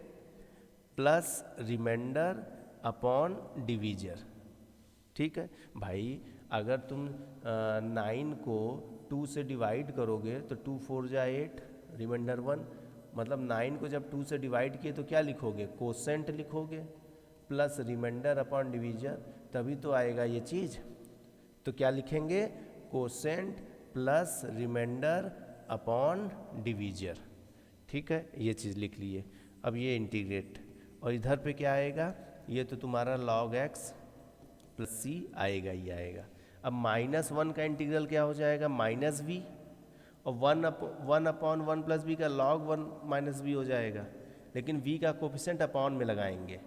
A: plus remainder upon divisor. ठीक है भाई, अगर तुम 9 को 2 से डिवाइड करोगे तो 2 4 जा 8, रिमाइंडर 1, मतलब 9 को जब 2 से डिवाइड किए तो क्या लिखोगे? कोसेंट लिखोगे प्लस रिमाइंडर अपॉन डिवीजर, तभी तो आएगा ये चीज़। तो क्या लिखेंगे? Quotient plus remainder upon divisor. ठीक है, ये चीज़ लिख लिए। अब ये इंटीग्रेट, और इधर पे क्या आएगा? ये तो तुम्हारा log x प्लस सी आएगा ही आएगा। अब -1 का इंटीग्रल क्या हो जाएगा? -v, और 1 अपॉन 1 प्लस बी का log 1 माइनस बी हो जाएगा, लेकिन v का कोफिशिएंट अपॉन में लगाएंगे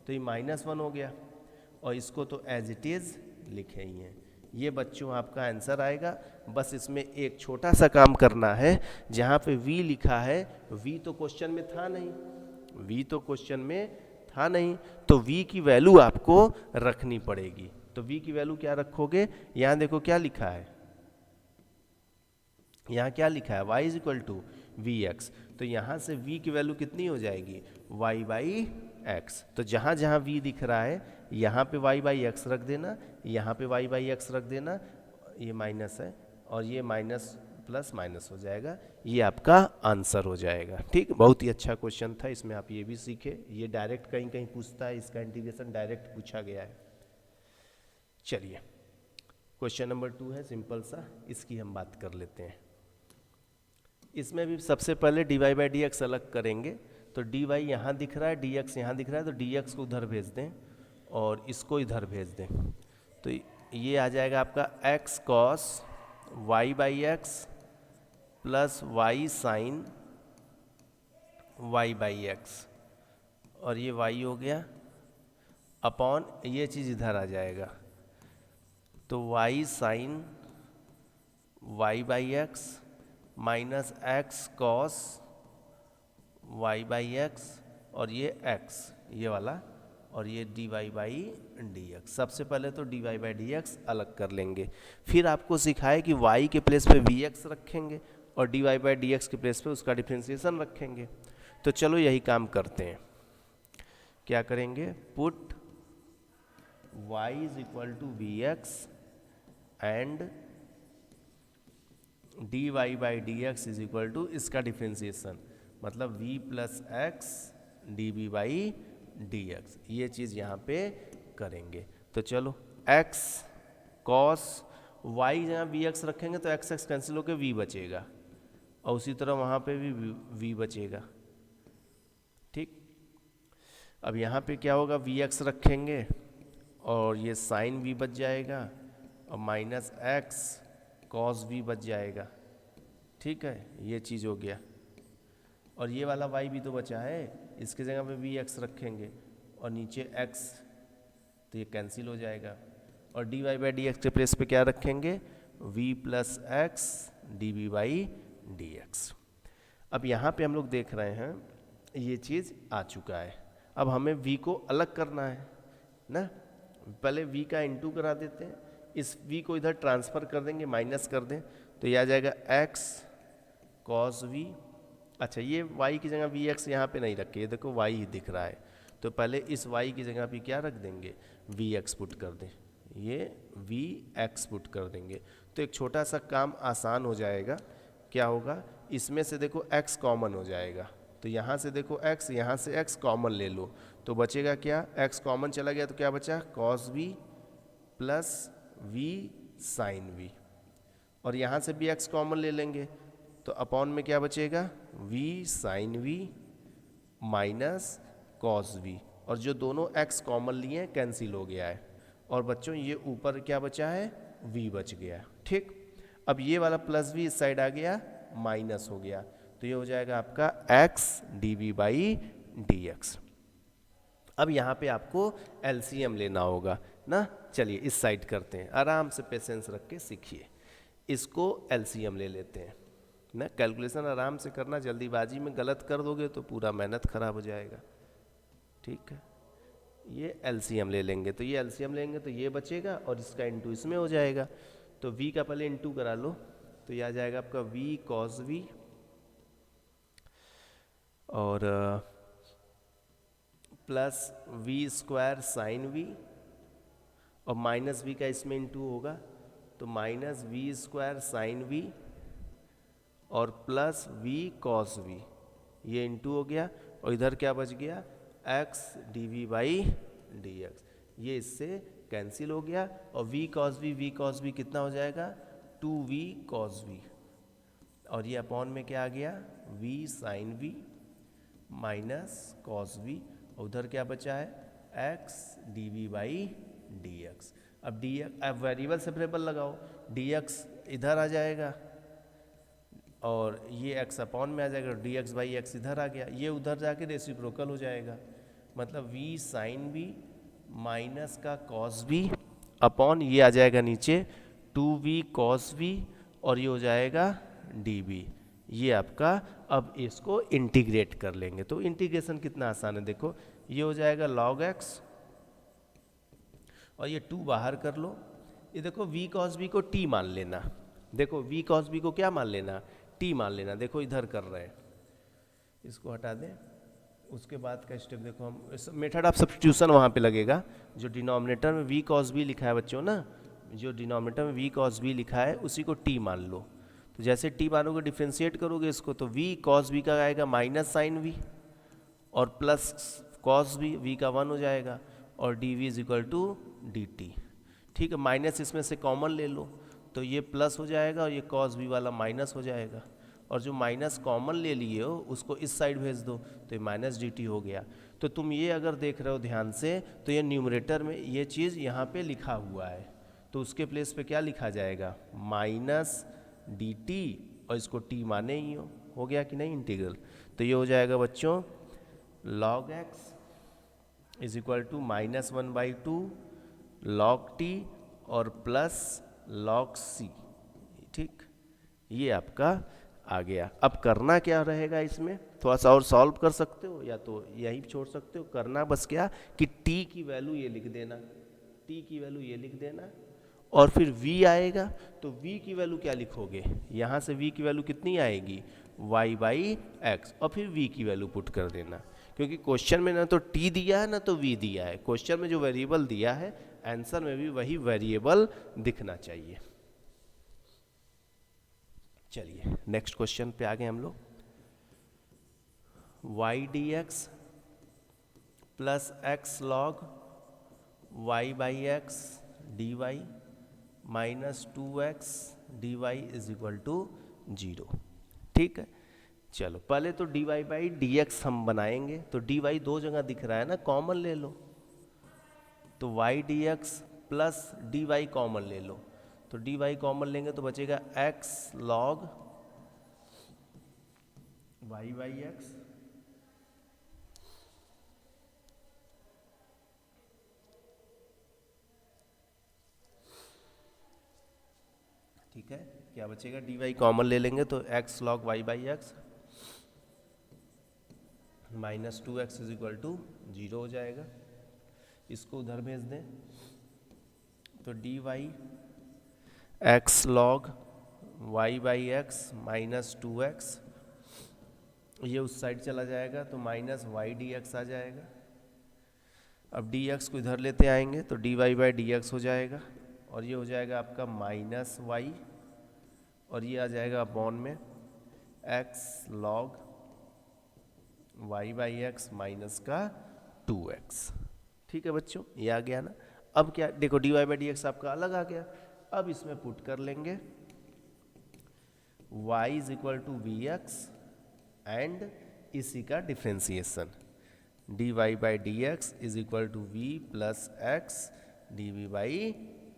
A: तो ये -1 हो गया, और इसको तो एज इट इज़ लिखे ही हैं। ये बच्चों आपका आंसर आएगा। बस इसमें एक छोटा सा काम करना है, जहाँ पे v लिखा है, v तो क्वेश्चन में था नहीं, v तो क्वेश्चन में था नहीं, तो v की वैल्यू आपको रखनी पड़ेगी। तो v की वैल्यू क्या रखोगे? यहाँ देखो क्या लिखा है, यहाँ क्या लिखा है? y is equal to v x. तो यहाँ से v की वैल्यू कितनी हो जाएगी? y by x. तो जहाँ जहाँ v दिख रहा है यहाँ पे y बाई एक्स रख देना, यहाँ पे y बाई एक्स रख देना। ये माइनस है और ये माइनस प्लस माइनस हो जाएगा, ये आपका आंसर हो जाएगा। ठीक, बहुत ही अच्छा क्वेश्चन था, इसमें आप ये भी सीखे। ये डायरेक्ट कहीं कहीं पूछता है, इसका इंटीग्रेशन डायरेक्ट पूछा गया है। चलिए क्वेश्चन नंबर 2 है, सिंपल सा, इसकी हम बात कर लेते हैं। इसमें भी सबसे पहले dy बाई डी एक्स अलग करेंगे। तो dy यहाँ दिख रहा है, dx यहाँ दिख रहा है, तो dx को उधर भेज दें और इसको इधर भेज दें। तो ये आ जाएगा आपका x cos y by x plus y sine y by x, और ये y हो गया अपॉन ये चीज़ इधर आ जाएगा, तो y sine y by x minus x cos y by x, और ये x, ये वाला और ये dy बाई dx। सबसे पहले तो dy बाई dx अलग कर लेंगे, फिर आपको सिखाए कि y के प्लेस पे vx रखेंगे और dy बाई dx के प्लेस पे उसका डिफ्रेंसिएशन रखेंगे। तो चलो यही काम करते हैं। क्या करेंगे, put y is equal to vx and dy by dx is equal to इसका डिफ्रेंसिएशन, मतलब v plus x dv by dx। ये चीज़ यहाँ पे करेंगे। तो चलो x cos y जहाँ vx रखेंगे तो x x कैंसिल होकर v बचेगा, और उसी तरह वहाँ पे भी v बचेगा। ठीक, अब यहाँ पे क्या होगा, vx रखेंगे और ये साइन v बच जाएगा और माइनस एक्स कॉस v बच जाएगा। ठीक है, ये चीज़ हो गया। और ये वाला y भी तो बचा है, इसके जगह पे vx रखेंगे और नीचे x, तो ये कैंसिल हो जाएगा। और dy बाई dx के प्लेस पे क्या रखेंगे, v plus x dv by dx। अब यहाँ पे हम लोग देख रहे हैं ये चीज़ आ चुका है। अब हमें v को अलग करना है ना, पहले v का इंटू करा देते हैं, इस v को इधर ट्रांसफ़र कर देंगे, माइनस कर दें तो ये आ जाएगा x cos v। अच्छा, ये y की जगह vx यहाँ पे नहीं रखे, ये देखो y ही दिख रहा है, तो पहले इस y की जगह पे क्या रख देंगे, vx पुट कर दें, ये vx पुट कर देंगे। तो एक छोटा सा काम आसान हो जाएगा। क्या होगा, इसमें से देखो x कॉमन हो जाएगा, तो यहाँ से देखो x, यहाँ से x कॉमन ले लो, तो बचेगा क्या, x कॉमन चला गया तो क्या बचा, cos v plus v sine v, और यहाँ से भी x कॉमन ले लेंगे तो अपॉन में क्या बचेगा, v sine v minus cos v, और जो दोनों x कॉमन लिए हैं कैंसिल हो गया है, और बच्चों ये ऊपर क्या बचा है, v बच गया। ठीक, अब ये वाला प्लस v इस साइड आ गया, माइनस हो गया, तो ये हो जाएगा आपका x dv बाई dx। अब यहाँ पे आपको LCM लेना होगा ना, चलिए इस साइड करते हैं, आराम से पेशेंस रख के सीखिए। इसको LCM ले लेते हैं ना, कैलकुलेशन आराम से करना, जल्दीबाजी में गलत कर दोगे तो पूरा मेहनत खराब हो जाएगा। ठीक है, ये LCM ले लेंगे, तो ये LCM लेंगे तो ये बचेगा और इसका इंटू इसमें हो जाएगा, तो v का पहले इंटू करा लो, तो ये आ जाएगा आपका v cos v और plus v square sine v, और माइनस v का इसमें इंटू होगा तो minus v square sine v और प्लस v cos v, ये इंटू हो गया, और इधर क्या बच गया, x dv बाई dx, ये इससे कैंसिल हो गया, और v cos v कितना हो जाएगा, 2v cos v, और ये अपॉन में क्या आ गया, v sine v minus cos v, उधर क्या बचा है, x dv बाई dx। अब dx, अब वेरिएबल सेपरेबल लगाओ, dx इधर आ जाएगा और ये x अपॉन में आ जाएगा, dx बाई x इधर आ गया, ये उधर जाके रेसिप्रोकल हो जाएगा, मतलब v साइन v माइनस का कॉस v अपॉन ये आ जाएगा नीचे 2v cos v, और ये हो जाएगा dv। ये आपका, अब इसको इंटीग्रेट कर लेंगे, तो इंटीग्रेशन कितना आसान है, देखो ये हो जाएगा log x और ये 2 बाहर कर लो, ये देखो v cos v को t मान लेना, देखो v cos v को क्या मान लेना, t मान लेना, देखो इधर कर रहे हैं, इसको हटा दें। उसके बाद का स्टेप देखो, हम मेथड ऑफ सब्स्टिट्यूशन वहाँ पे लगेगा, जो डिनोमिनेटर में v cos v लिखा है बच्चों ना, जो डिनोमिनेटर में v cos v लिखा है उसी को t मान लो, तो जैसे t मानोगे डिफ्रेंशिएट करोगे इसको, तो v cos v का आएगा माइनस साइन v और प्लस cos v, v का 1 हो जाएगा, और dv is equal to dt। ठीक है, माइनस इसमें से कॉमन ले लो, तो ये प्लस हो जाएगा और ये cos v वाला माइनस हो जाएगा, और जो माइनस कॉमन ले लिए हो उसको इस साइड भेज दो, तो ये माइनस dt हो गया। तो तुम ये अगर देख रहे हो ध्यान से, तो ये न्यूमरेटर में ये चीज़ यहाँ पे लिखा हुआ है, तो उसके प्लेस पे क्या लिखा जाएगा, माइनस dt, और इसको t माने ही हो गया कि नहीं इंटीग्रल। तो ये हो जाएगा बच्चों log x is equal to minus 1/2 log t और प्लस log c। ठीक, ये आपका आ गया। अब करना क्या रहेगा, इसमें थोड़ा सा और सॉल्व कर सकते हो या तो यहीं छोड़ सकते हो। करना बस क्या कि t की वैल्यू ये लिख देना, t की वैल्यू ये लिख देना, और फिर v आएगा तो v की वैल्यू क्या लिखोगे, यहाँ से v की वैल्यू कितनी आएगी, y बाई एक्स, और फिर v की वैल्यू पुट कर देना। क्योंकि क्वेश्चन में ना तो t दिया है ना तो v दिया है, क्वेश्चन में जो वेरिएबल दिया है आंसर में भी वही वेरिएबल दिखना चाहिए। चलिए नेक्स्ट क्वेश्चन पे आ गए हम लोग। y d x plus x log y by x d y minus 2x d y is equal to 0। ठीक है, चलो पहले तो D Y by D x हम बनाएंगे, तो डी वाई दो जगह दिख रहा है ना, कॉमन ले लो, तो y d x plus d y common ले लो, तो डी वाई कॉमन लेंगे तो बचेगा x log y by x ठीक है, क्या बचेगा, डी वाई कॉमन ले लेंगे तो x log y by x minus 2x is equal to 0 हो जाएगा। इसको उधर भेज दें तो D y x log y by x minus 2x, ये उस साइड चला जाएगा तो माइनस वाई डी एक्स आ जाएगा। अब डी एक्स को इधर लेते आएंगे तो D Y by D x हो जाएगा, और ये हो जाएगा आपका माइनस वाई, और ये आ जाएगा अपॉन में x log y by x minus का 2x। ठीक है बच्चों, ये आ गया ना। अब क्या देखो, d Y by D x आपका अलग आ गया, अब इसमें पुट कर लेंगे y is equal to v x and इसी का differentiation d Y by D x is equal to v plus x d we by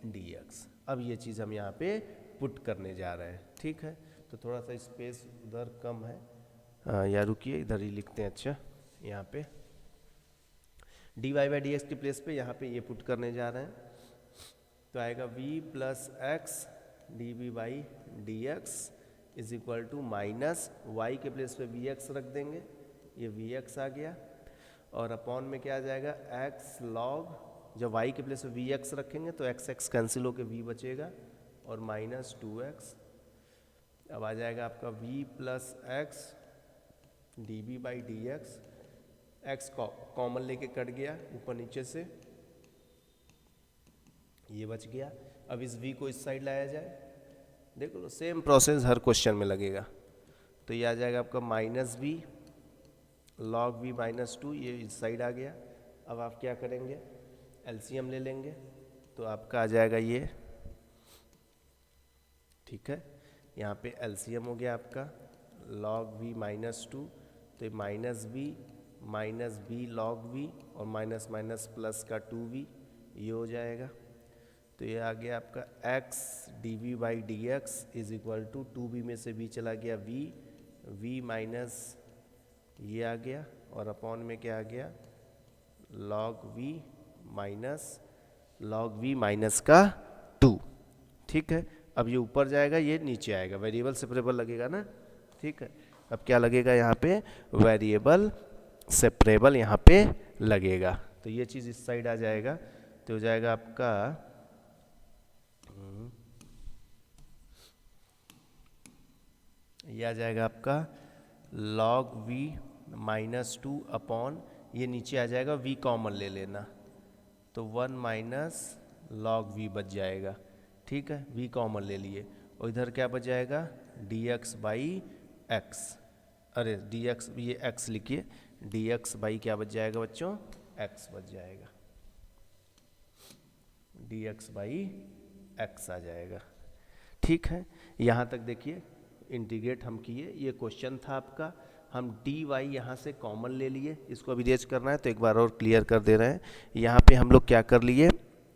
A: D x. अब ये चीज़ हम यहाँ पे पुट करने जा रहे हैं। ठीक है, तो थोड़ा सा स्पेस उधर कम है, या रुकिए इधर ही लिखते हैं। अच्छा, यहाँ पे d Y by D x की प्लेस पे यहाँ पे ये पुट करने जा रहे हैं, तो आएगा v plus x d we by D x is equal to minus y के प्लेस पे वी एक्स रख देंगे, ये वी एक्स आ गया, और अपॉन में क्या आ जाएगा एक्स लॉग, जब y के प्लेस पे वी एक्स रखेंगे तो एक्स एक्स कैंसिल होकर v बचेगा, और माइनस 2x। अब आ जाएगा आपका v plus x d b by D x, x common लेके कट गया ऊपर नीचे से, ये बच गया। अब इस v को इस साइड लाया जाए, देखो तो सेम प्रोसेस हर क्वेश्चन में लगेगा, तो ये आ जाएगा आपका minus v log v minus 2, ये इस साइड आ गया। अब आप क्या करेंगे, एलसीएम ले लेंगे, तो आपका आ जाएगा ये, ठीक है, यहाँ पे एलसीएम हो गया आपका लॉग v माइनस 2, तो माइनस बी लॉग v और माइनस माइनस प्लस का 2v, ये हो जाएगा। तो ये आ गया आपका x d we by D x is equal to 2b में से b चला गया v माइनस ये आ गया, और अपॉन में क्या आ गया log v माइनस का 2। ठीक है, अब ये ऊपर जाएगा ये नीचे आएगा, वेरिएबल सेपरेबल लगेगा ना। ठीक है, अब क्या लगेगा यहाँ पे, वेरिएबल सेपरेबल यहाँ पे लगेगा, तो ये चीज़ इस साइड आ जाएगा, तो हो जाएगा आपका ये आ जाएगा आपका log v माइनस 2 अपॉन, ये नीचे आ जाएगा v कॉमन ले लेना, तो 1 माइनस log v बच जाएगा। ठीक है, v कॉमन ले लिए, और इधर क्या बच जाएगा dx बाई एक्स, अरे dx, ये x लिखिए, dx बाई क्या बच जाएगा बच्चों, x बच जाएगा, dx बाई x आ जाएगा। ठीक है, यहाँ तक देखिए इंटीग्रेट हम किए, ये क्वेश्चन था आपका, हम डी वाई यहाँ से कॉमन ले लिए, इसको अभी रेज करना है तो एक बार और क्लियर कर दे रहे हैं। यहाँ पे हम लोग क्या कर लिए,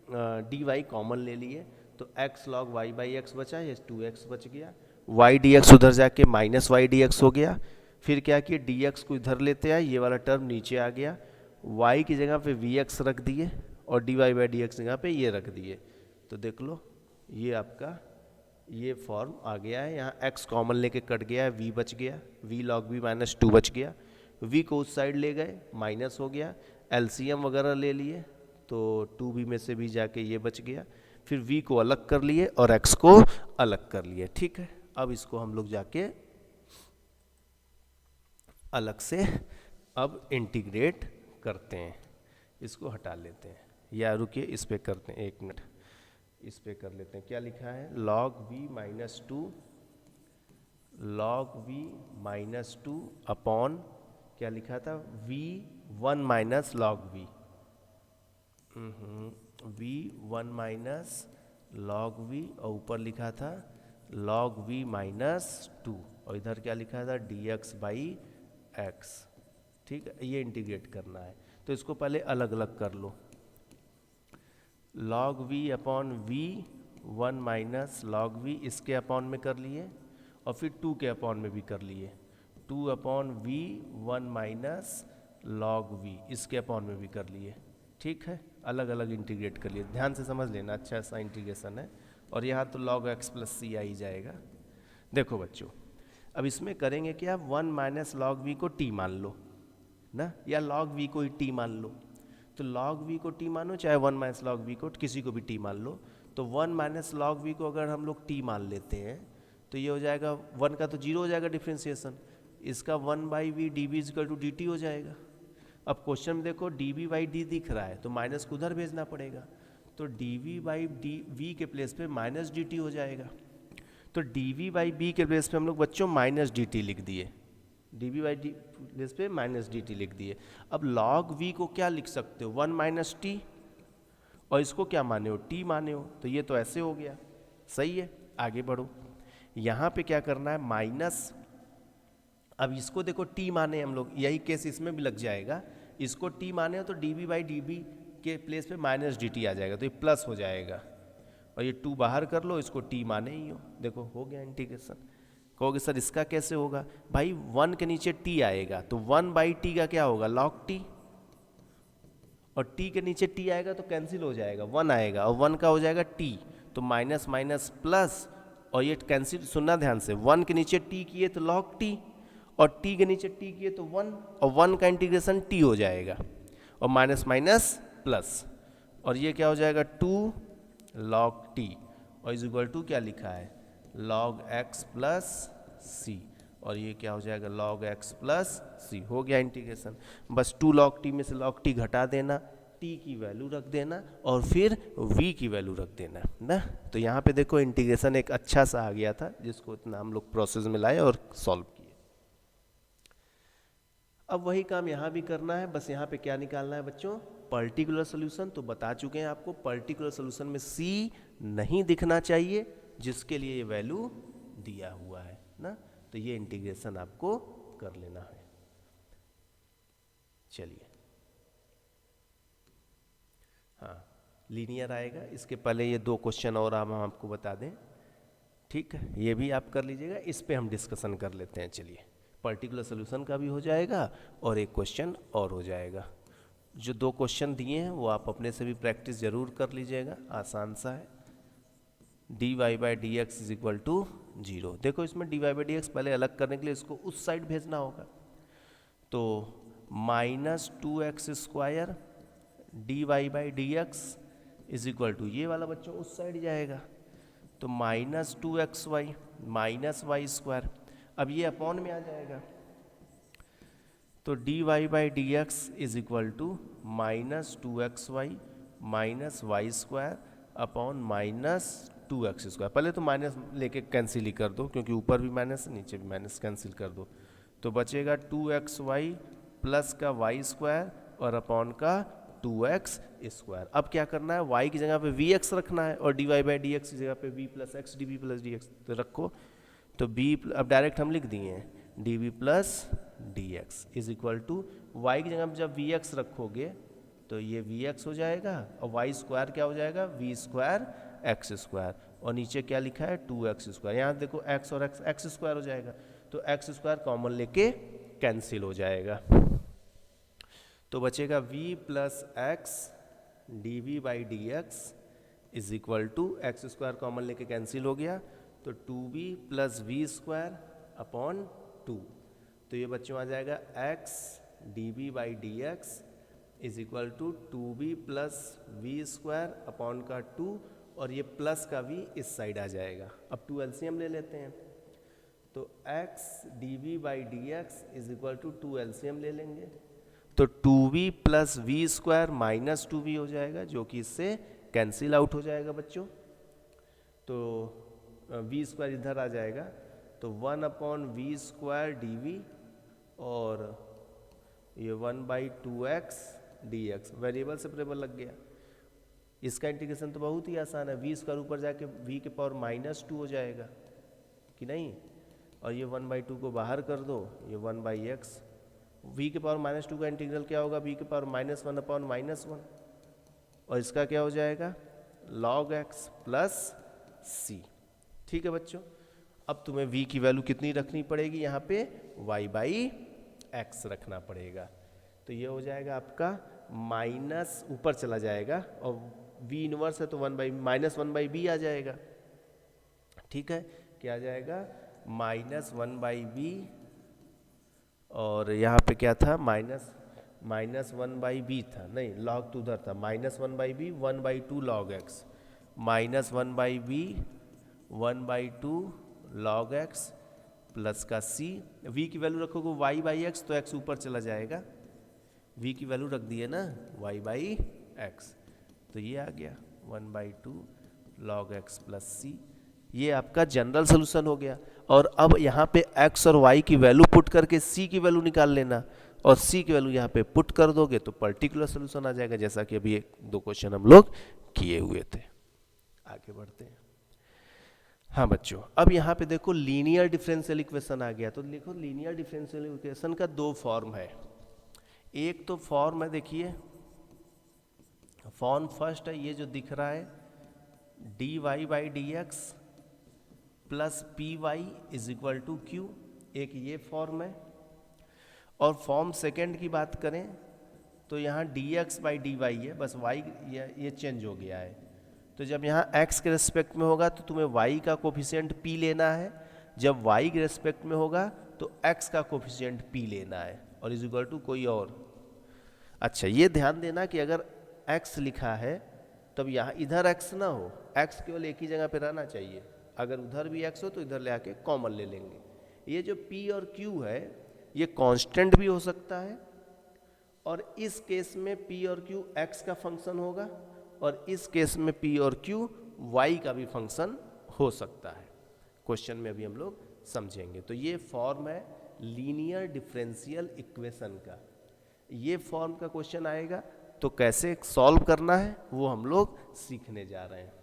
A: डी वाई कॉमन ले लिए, तो x log y by x बचा, ये 2x बच गया, वाई डी एक्स उधर जाके माइनस वाई डी एक्स हो गया, फिर क्या किए डी एक्स को इधर लेते आए, ये वाला टर्म नीचे आ गया, y की जगह पे वी एक्स रख दिए, और d Y by D x जगह पे ये रख दिए, तो देख लो ये आपका ये फॉर्म आ गया है। यहाँ x कॉमन लेके कट गया है, v बच गया, v log v माइनस 2 बच गया, v को उस साइड ले गए माइनस हो गया, एलसीएम वगैरह ले लिए तो 2v में से भी जाके ये बच गया, फिर v को अलग कर लिए और x को अलग कर लिए। ठीक है, अब इसको हम लोग जाके अलग से अब इंटीग्रेट करते हैं, इसको हटा लेते हैं, या रुकिए इस पे करते हैं, 1 मिनट इस पे कर लेते हैं। क्या लिखा है, log v minus 2 log v minus 2 upon क्या लिखा था, v 1 minus log v, v 1 minus log v, और ऊपर लिखा था log v माइनस 2, और इधर क्या लिखा था dx बाई x। ठीक है, ये इंटीग्रेट करना है तो इसको पहले अलग अलग कर लो। log v upon v 1 minus log v इसके अपॉन में कर लिए, और फिर 2 के अपॉन में भी कर लिए, 2 upon v 1 minus log v इसके अपॉन में भी कर लिए। ठीक है, अलग अलग इंटीग्रेट कर लिए, ध्यान से समझ लेना, अच्छा सा इंटीग्रेशन है। और यहाँ तो log x प्लस c आ ही जाएगा। देखो बच्चों, अब इसमें करेंगे कि आप 1 माइनस log v को t मान लो ना, या log v को ही t मान लो। तो log v को t मानो, चाहे 1 माइनस log v को किसी को भी t मान लो। तो 1 माइनस log v को अगर हम लोग t मान लेते हैं तो ये हो जाएगा 1 का तो 0 हो जाएगा डिफ्रेंसिएशन, इसका 1 by v d b is equal to d t हो जाएगा। अब क्वेश्चन में देखो डी बी बाई डी दिख रहा है तो माइनस को उधर भेजना पड़ेगा, तो d we by D v के प्लेस पे माइनस डी टी हो जाएगा। तो डी वी बाई बी के प्लेस पे हम लोग बच्चों माइनस डी टी लिख दिए, d b by d place पे माइनस डी टी लिख दिए। अब log v को क्या लिख सकते हो, 1 माइनस टी, और इसको क्या माने हो, t माने हो, तो ये तो ऐसे हो गया। सही है, आगे बढ़ो। यहाँ पे क्या करना है, माइनस, अब इसको देखो t माने हम लोग, यही केस इसमें भी लग जाएगा, इसको t माने हो तो d b by d b के प्लेस पे माइनस डी टी आ जाएगा, तो ये प्लस हो जाएगा, और ये 2 बाहर कर लो, इसको t माने ही हो, देखो हो गया इंटीग्रेशन। कहोगे सर इसका कैसे होगा, भाई 1 के नीचे t आएगा तो 1 बाई टी का क्या होगा log t, और t के नीचे t आएगा तो कैंसिल हो जाएगा, 1 आएगा और 1 का हो जाएगा t, तो माइनस माइनस प्लस, और ये कैंसिल, सुनना ध्यान से, 1 के नीचे t किए तो log t, और t के नीचे t किए तो 1, और 1 का इंटीग्रेशन t हो जाएगा, और माइनस माइनस प्लस, और ये क्या हो जाएगा 2 log t, और इज इक्वल टू क्या लिखा है log x प्लस c, और ये क्या हो जाएगा log x प्लस c। हो गया इंटीग्रेशन, बस 2 log t में से log t घटा देना, t की वैल्यू रख देना, और फिर v की वैल्यू रख देना ना। तो यहाँ पे देखो इंटीग्रेशन एक अच्छा सा आ गया था, जिसको इतना हम लोग प्रोसेस में लाए और सॉल्व किए। अब वही काम यहाँ भी करना है, बस यहाँ पे क्या निकालना है बच्चों, पर्टिकुलर सोल्यूशन। तो बता चुके हैं आपको, पर्टिकुलर सोल्यूशन में c नहीं दिखना चाहिए, जिसके लिए ये वैल्यू दिया हुआ है ना। तो ये इंटीग्रेशन आपको कर लेना है। चलिए, हाँ लीनियर आएगा, इसके पहले ये 2 क्वेश्चन और हम आपको बता दें, ठीक है, ये भी आप कर लीजिएगा, इस पे हम डिस्कशन कर लेते हैं। चलिए, पर्टिकुलर सोल्यूशन का भी हो जाएगा और एक क्वेश्चन और हो जाएगा। जो 2 क्वेश्चन दिए हैं वो आप अपने से भी प्रैक्टिस जरूर कर लीजिएगा, आसान सा है। dy by D x is equal to 0। देखो इसमें dy बाई डी एक्स पहले अलग करने के लिए इसको उस साइड भेजना होगा, तो minus 2x square dy by D x is equal to, ये वाला बच्चों उस साइड जाएगा, तो minus 2xy minus y square, अब ये अपॉन में आ जाएगा, तो dy by D x is equal to minus 2xy minus y square upon minus 2x square. पहले तो माइनस लेके कैंसिल ही कर दो, क्योंकि ऊपर भी माइनस नीचे भी माइनस, कैंसिल कर दो, तो बचेगा 2xy प्लस का वाई स्क्वायर और अपॉन का 2x स्क्वायर। अब क्या करना है, y की जगह पे vx रखना है, और dy बाई डी एक्स की जगह पे v plus x d b plus d x तो रखो, तो b, अब डायरेक्ट हम लिख दिए हैं d b plus d x is equal to, y की जगह पे जब vx रखोगे तो ये vx हो जाएगा, और वाई स्क्वायर क्या हो जाएगा v स्क्वायर एक्स स्क्वायर, और नीचे क्या लिखा है 2x स्क्वायर, यहाँ देखो x और x एक्स स्क्वायर हो जाएगा, तो x स्क्वायर कॉमन लेके कैंसिल हो जाएगा, तो बचेगा v plus x d we by D x is equal to, x square common लेके कैंसिल हो गया, तो 2b plus v square upon 2, तो ये बच्चों आ जाएगा x db by D x is equal to 2b plus v square upon का 2, और ये प्लस का v इस साइड आ जाएगा। अब 2 एलसीएम ले लेते हैं, तो x db by D x is equal to 2 LCM ले लेंगे, तो 2v plus v square minus 2v हो जाएगा, जो कि इससे कैंसिल आउट हो जाएगा बच्चों। तो वी स्क्वायर इधर आ जाएगा, तो 1 upon v square d v, और ये 1 by 2x dx, variable separable लग गया। इसका इंटीग्रेशन तो बहुत ही आसान है, वी स्क्वायर ऊपर जाके v के पावर माइनस 2 हो जाएगा कि नहीं, और ये 1 बाई 2 को बाहर कर दो, ये 1 बाई एक्स, v के पावर माइनस 2 का इंटीग्रल क्या होगा, v के पावर माइनस 1 अपॉन माइनस 1, और इसका क्या हो जाएगा log x प्लस c। ठीक है बच्चों, अब तुम्हें v की वैल्यू कितनी रखनी पड़ेगी, यहाँ पे y बाई एक्स रखना पड़ेगा, तो ये हो जाएगा आपका माइनस, ऊपर चला जाएगा, और v इनवर्स है तो 1 बाई माइनस 1 बाई बी आ जाएगा। ठीक है, क्या आ जाएगा माइनस 1 बाई बी, और यहाँ पे क्या था माइनस 1 बाई बी था, नहीं लॉग तो उधर था, minus 1 by b 1 by 2 log x, minus 1 by b 1 by 2 log x plus का c, v की वैल्यू रखोगे y बाई एक्स, तो x ऊपर चला जाएगा, v की वैल्यू रख दी है ना y बाई एक्स, तो ये आ गया 1 by 2 log x plus c। ये आपका जनरल सोल्यूशन हो गया। और अब यहाँ पे x और y की वैल्यू पुट करके c की वैल्यू निकाल लेना, और c की वैल्यू यहाँ पे पुट कर दोगे तो पर्टिकुलर सोल्यूशन आ जाएगा, जैसा कि अभी 1-2 क्वेश्चन हम लोग किए हुए थे। आगे बढ़ते हैं। हाँ बच्चों, अब यहाँ पे देखो लीनियर डिफरेंशियल इक्वेशन आ गया, तो देखो लीनियर डिफरेंशियल इक्वेशन का 2 फॉर्म है। एक तो फॉर्म है, देखिए फॉर्म फर्स्ट है, ये जो दिख रहा है dy by D x plus p y is equal to q, एक ये फॉर्म है। और फॉर्म सेकेंड की बात करें तो यहाँ dx बाई डी वाई है, बस y ये चेंज हो गया है, तो जब यहाँ x के रेस्पेक्ट में होगा तो तुम्हें y का कोफिशिएंट p लेना है, जब y के रेस्पेक्ट में होगा तो x का कोफिशिएंट p लेना है, और इज इक्वल टू कोई और। अच्छा, ये ध्यान देना कि अगर x लिखा है तब यहाँ इधर x ना हो, x केवल एक ही जगह पे रहना चाहिए, अगर उधर भी x हो तो इधर ले आके कॉमन ले लेंगे। ये जो p और q है ये कांस्टेंट भी हो सकता है, और इस केस में p और q x का फंक्शन होगा, और इस केस में p और q y का भी फंक्शन हो सकता है। क्वेश्चन में अभी हम लोग समझेंगे। तो ये फॉर्म है लीनियर डिफरेंशियल इक्वेशन का, ये फॉर्म का क्वेश्चन आएगा तो कैसे सॉल्व करना है वो हम लोग सीखने जा रहे हैं।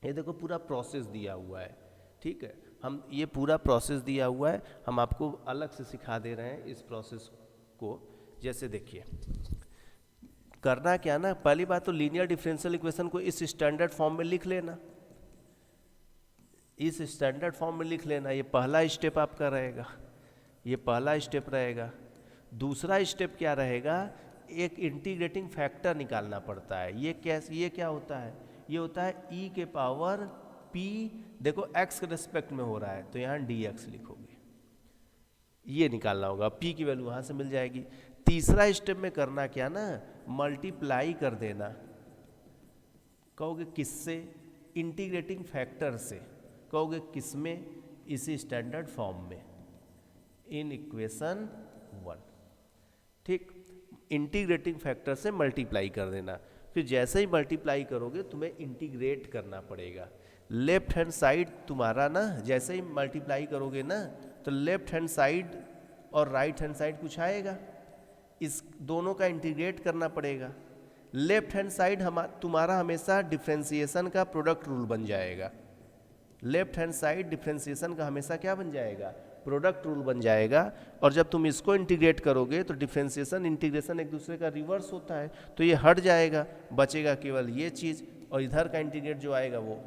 A: ये देखो पूरा प्रोसेस दिया हुआ है, ठीक है, हम ये पूरा प्रोसेस दिया हुआ है, हम आपको अलग से सिखा दे रहे हैं इस प्रोसेस को। जैसे देखिए करना क्या ना, पहली बात तो लीनियर डिफरेंशियल इक्वेशन को इस स्टैंडर्ड फॉर्म में लिख लेना, इस स्टैंडर्ड फॉर्म में लिख लेना, ये पहला स्टेप आपका रहेगा, ये पहला स्टेप रहेगा। दूसरा स्टेप क्या रहेगा, एक इंटीग्रेटिंग फैक्टर निकालना पड़ता है। ये क्या होता है, ये होता है e के पावर p, देखो x के रिस्पेक्ट में हो रहा है तो यहाँ dx लिखोगे, ये निकालना होगा, p की वैल्यू वहाँ से मिल जाएगी। तीसरा स्टेप में करना क्या ना, मल्टीप्लाई कर देना, कहोगे किससे, इंटीग्रेटिंग फैक्टर से, कहोगे किसमें, इसी स्टैंडर्ड फॉर्म में, इन इक्वेशन 1, ठीक, इंटीग्रेटिंग फैक्टर से मल्टीप्लाई कर देना। फिर जैसे ही मल्टीप्लाई करोगे तुम्हें इंटीग्रेट करना पड़ेगा। लेफ्ट हैंड साइड तुम्हारा ना, जैसे ही मल्टीप्लाई करोगे ना तो लेफ्ट हैंड साइड और राइट हैंड साइड कुछ आएगा, इस दोनों का इंटीग्रेट करना पड़ेगा। लेफ्ट हैंड साइड तुम्हारा हमेशा डिफरेंशिएशन का प्रोडक्ट रूल बन जाएगा, लेफ्ट हैंड साइड डिफरेंशिएशन का हमेशा क्या बन जाएगा, प्रोडक्ट रूल बन जाएगा। और जब तुम इसको इंटीग्रेट करोगे तो डिफरेंशिएशन इंटीग्रेशन एक दूसरे का रिवर्स होता है, तो ये हट जाएगा, बचेगा केवल ये चीज़, और इधर का इंटीग्रेट जो आएगा वो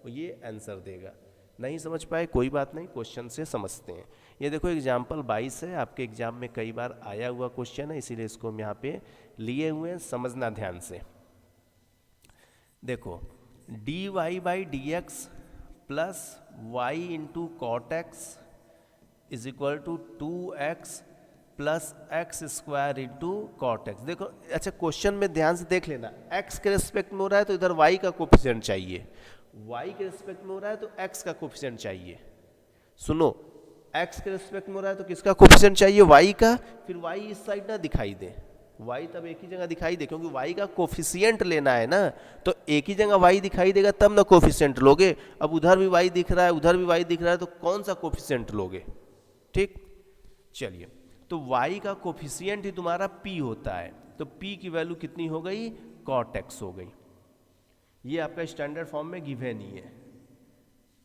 A: ये आंसर देगा। नहीं समझ पाए कोई बात नहीं, क्वेश्चन से समझते हैं। ये देखो एग्जाम्पल 22 है, आपके एग्जाम में कई बार आया हुआ क्वेश्चन है, इसीलिए इसको हम यहाँ पे लिए हुए हैं, समझना ध्यान से। देखो dy by D x plus y into cot x is equal to 2x plus x square into cot x. देखो अच्छा क्वेश्चन में ध्यान से देख लेना, x के रिस्पेक्ट में हो रहा है तो इधर y का कोफिशिएंट चाहिए, y के रिस्पेक्ट में हो रहा है तो x का कोफिशिएंट चाहिए। सुनो, x के रिस्पेक्ट में हो रहा है तो किसका कोफिशिएंट चाहिए? y का। फिर y इस साइड ना दिखाई दे, y तब एक ही जगह दिखाई दे, क्योंकि y का कोफिशिएंट लेना है ना, तो एक ही जगह y दिखाई देगा तब ना कोफिशिएंट लोगे। अब उधर भी y दिख रहा है, उधर भी y दिख रहा है, तो कौन सा कोफिशिएंट लोगे? ठीक, चलिए, तो y का कोफिशिएंट ही तुम्हारा p होता है, तो p की वैल्यू कितनी हो गई? cot x हो गई। ये आपका स्टैंडर्ड फॉर्म में गिवन ही है,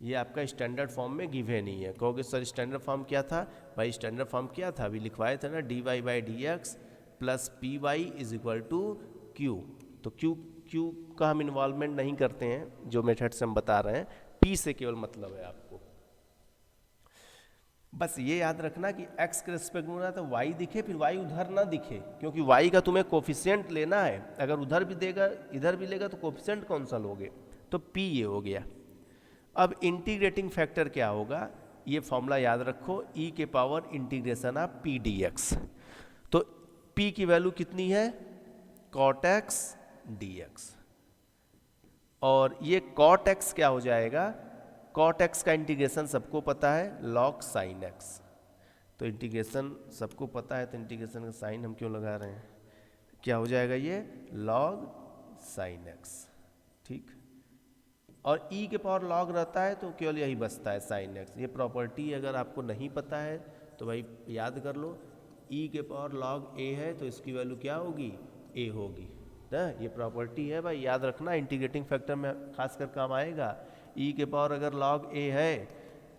A: ये आपका स्टैंडर्ड फॉर्म में गिवन ही है। कहोगे सर स्टैंडर्ड फॉर्म क्या था? भाई स्टैंडर्ड फॉर्म क्या था? अभी लिखवाए थे ना, dy by D x plus p y is equal to q. तो क्यू का हम इन्वॉल्वमेंट नहीं करते हैं, जो मेथड से हम बता रहे हैं, p से केवल मतलब है आपको। बस ये याद रखना कि x के रिस्पेक्ट में रहा तो y दिखे, फिर y उधर ना दिखे, क्योंकि y का तुम्हें कोफिशिएंट लेना है। अगर उधर भी देगा इधर भी लेगा तो कोफिशिएंट कौन सा लोगे? तो p ये हो गया। अब इंटीग्रेटिंग फैक्टर क्या होगा? ये फॉर्मूला याद रखो, e के power integration of p dx। तो p की वैल्यू कितनी है? cot x dx। और ये cot x क्या हो जाएगा? cot x का इंटीग्रेशन सबको पता है, log sin x। तो इंटीग्रेशन सबको पता है, तो इंटीग्रेशन का साइन हम क्यों लगा रहे हैं? क्या हो जाएगा ये? log sin x। ठीक, और e के पावर log रहता है तो केवल यही बचता है sin x। ये प्रॉपर्टी अगर आपको नहीं पता है तो भाई याद कर लो, e के पावर log a है तो इसकी वैल्यू क्या होगी? a होगी ना। ये प्रॉपर्टी है भाई, याद रखना, इंटीग्रेटिंग फैक्टर में खासकर काम आएगा। e के पावर अगर log a है,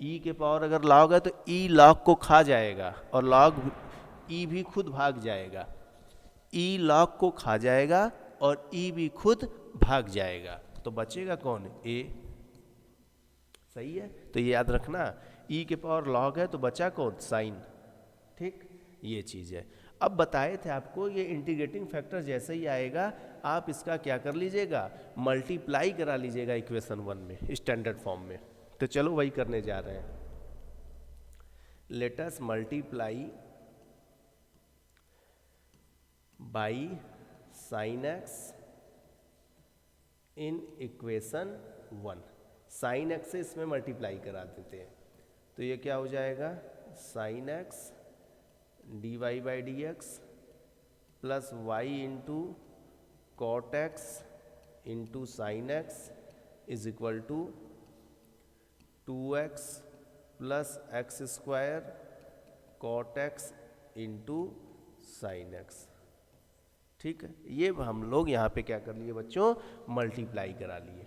A: e के पावर अगर log है तो e log को खा जाएगा और log e भी खुद भाग जाएगा। e log को खा जाएगा और e भी खुद भाग जाएगा, तो बचेगा कौन? a। सही है, तो ये याद रखना, e के पावर log है तो बचा कौन? साइन। ठीक, ये चीज़ है। अब बताए थे आपको, ये इंटीग्रेटिंग फैक्टर जैसे ही आएगा आप इसका क्या कर लीजिएगा? मल्टीप्लाई करा लीजिएगा इक्वेशन 1 में, स्टैंडर्ड फॉर्म में। तो चलो वही करने जा रहे हैं। Let us multiply by sine x in equation 1। Sine x से इसमें मल्टीप्लाई करा देते हैं, तो ये क्या हो जाएगा? Sine x d Y by D x plus y into cot x into sine x is equal to 2x plus x square cot x into sine x. ठीक है, ये हम लोग यहाँ पे क्या कर लिए बच्चों? मल्टीप्लाई करा लिए।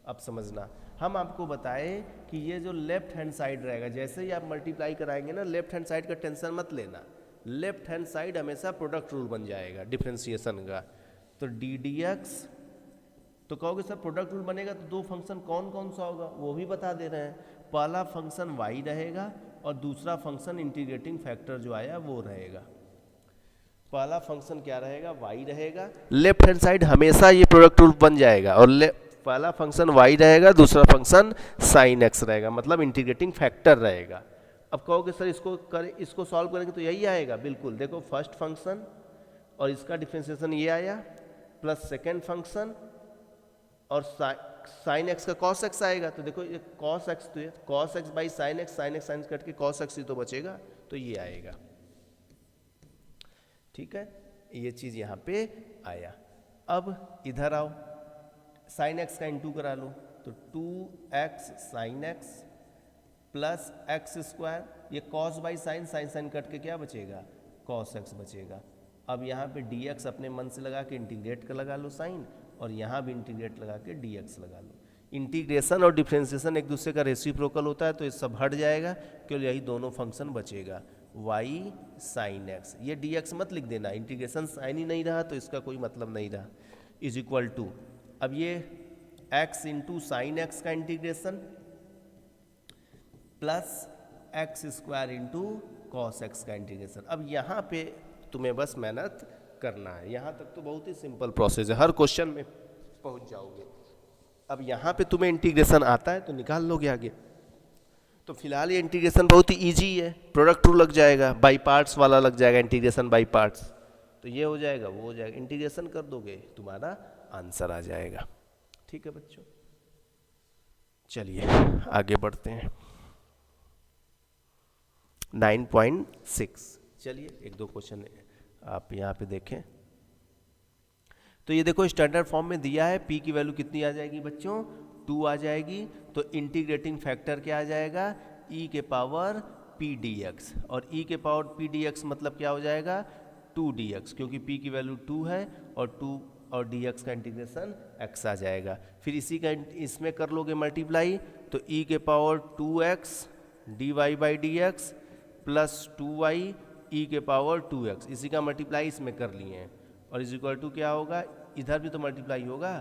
A: अब समझना, हम आपको बताए कि ये जो लेफ्ट हैंड साइड रहेगा, जैसे ही आप मल्टीप्लाई कराएंगे ना, लेफ्ट हैंड साइड का टेंशन मत लेना, लेफ्ट हैंड साइड हमेशा प्रोडक्ट रूल बन जाएगा डिफरेंशिएशन का। तो डी डी एक्स, तो कहोगे सर प्रोडक्ट रूल बनेगा तो दो फंक्शन कौन कौन सा होगा? वो भी बता दे रहे हैं। पहला फंक्शन y रहेगा और दूसरा फंक्शन इंटीग्रेटिंग फैक्टर जो आया वो रहेगा। पहला फंक्शन क्या रहेगा? y रहेगा, लेफ्ट हैंड साइड हमेशा ये प्रोडक्ट रूल बन जाएगा, और पहला फंक्शन y रहेगा, दूसरा फंक्शन साइन x रहेगा, मतलब इंटीग्रेटिंग फैक्टर रहेगा। अब कहोगे सर इसको सॉल्व करेंगे तो यही आएगा। बिल्कुल, देखो फर्स्ट फंक्शन और इसका डिफरेंशिएशन ये आया, प्लस सेकेंड फंक्शन और साइन एक्स का कॉस एक्स आएगा। तो देखो ये कॉस एक्स, तो cos x by sine x, sine x cut के कॉस एक्स ही तो बचेगा, तो ये आएगा। ठीक है, ये चीज़ यहाँ पे आया। अब इधर आओ, साइन एक्स का इंटू करा लो, तो 2x sine X plus x square, ये cos by sine, sine sine cut के क्या बचेगा? कॉस एक्स बचेगा। अब यहाँ पे dx अपने मन से लगा के इंटीग्रेट कर लगा लो साइन, और यहाँ भी इंटीग्रेट लगा के dx लगा लो। इंटीग्रेशन और डिफरेंशिएशन एक दूसरे का रेसिप्रोकल होता है, तो ये सब हट जाएगा, केवल यही दोनों फंक्शन बचेगा, y साइन एक्स। ये dx मत लिख देना, इंटीग्रेशन साइन ही नहीं रहा तो इसका कोई मतलब नहीं रहा, इज इक्वल टू, अब ये x इंटू साइन एक्स का integration plus x square into cos x का इंटीग्रेशन। अब यहाँ पे तुम्हें बस मेहनत करना है, यहाँ तक तो बहुत ही सिंपल प्रोसेस है, हर क्वेश्चन में पहुँच जाओगे। अब यहाँ पे तुम्हें इंटीग्रेशन आता है तो निकाल लोगे आगे। तो फिलहाल ये इंटीग्रेशन बहुत ही ईजी है, प्रोडक्ट रूल लग जाएगा, बाई पार्ट्स वाला लग जाएगा, इंटीग्रेशन बाई पार्ट्स। तो ये हो जाएगा, वो हो जाएगा, इंटीग्रेशन कर दोगे तुम्हारा आंसर आ जाएगा। ठीक है बच्चों, चलिए आगे बढ़ते हैं। 9.6, चलिए एक दो क्वेश्चन आप यहाँ पे देखें। तो ये देखो स्टैंडर्ड फॉर्म में दिया है, p की वैल्यू कितनी आ जाएगी बच्चों, 2 आ जाएगी। तो इंटीग्रेटिंग फैक्टर क्या आ जाएगा, e के पावर p dx, और e के पावर p dx मतलब क्या हो जाएगा 2 dx, क्योंकि p की वैल्यू 2 है और 2 और dx का इंटीग्रेशन x आ जाएगा। फिर इसी का इसमें कर लोगे मल्टीप्लाई, तो e के power 2x dy by dx plus 2y e के पावर 2x, इसी का मल्टीप्लाई इसमें कर लिए हैं, और इज इक्वल टू क्या होगा, इधर भी तो मल्टीप्लाई होगा,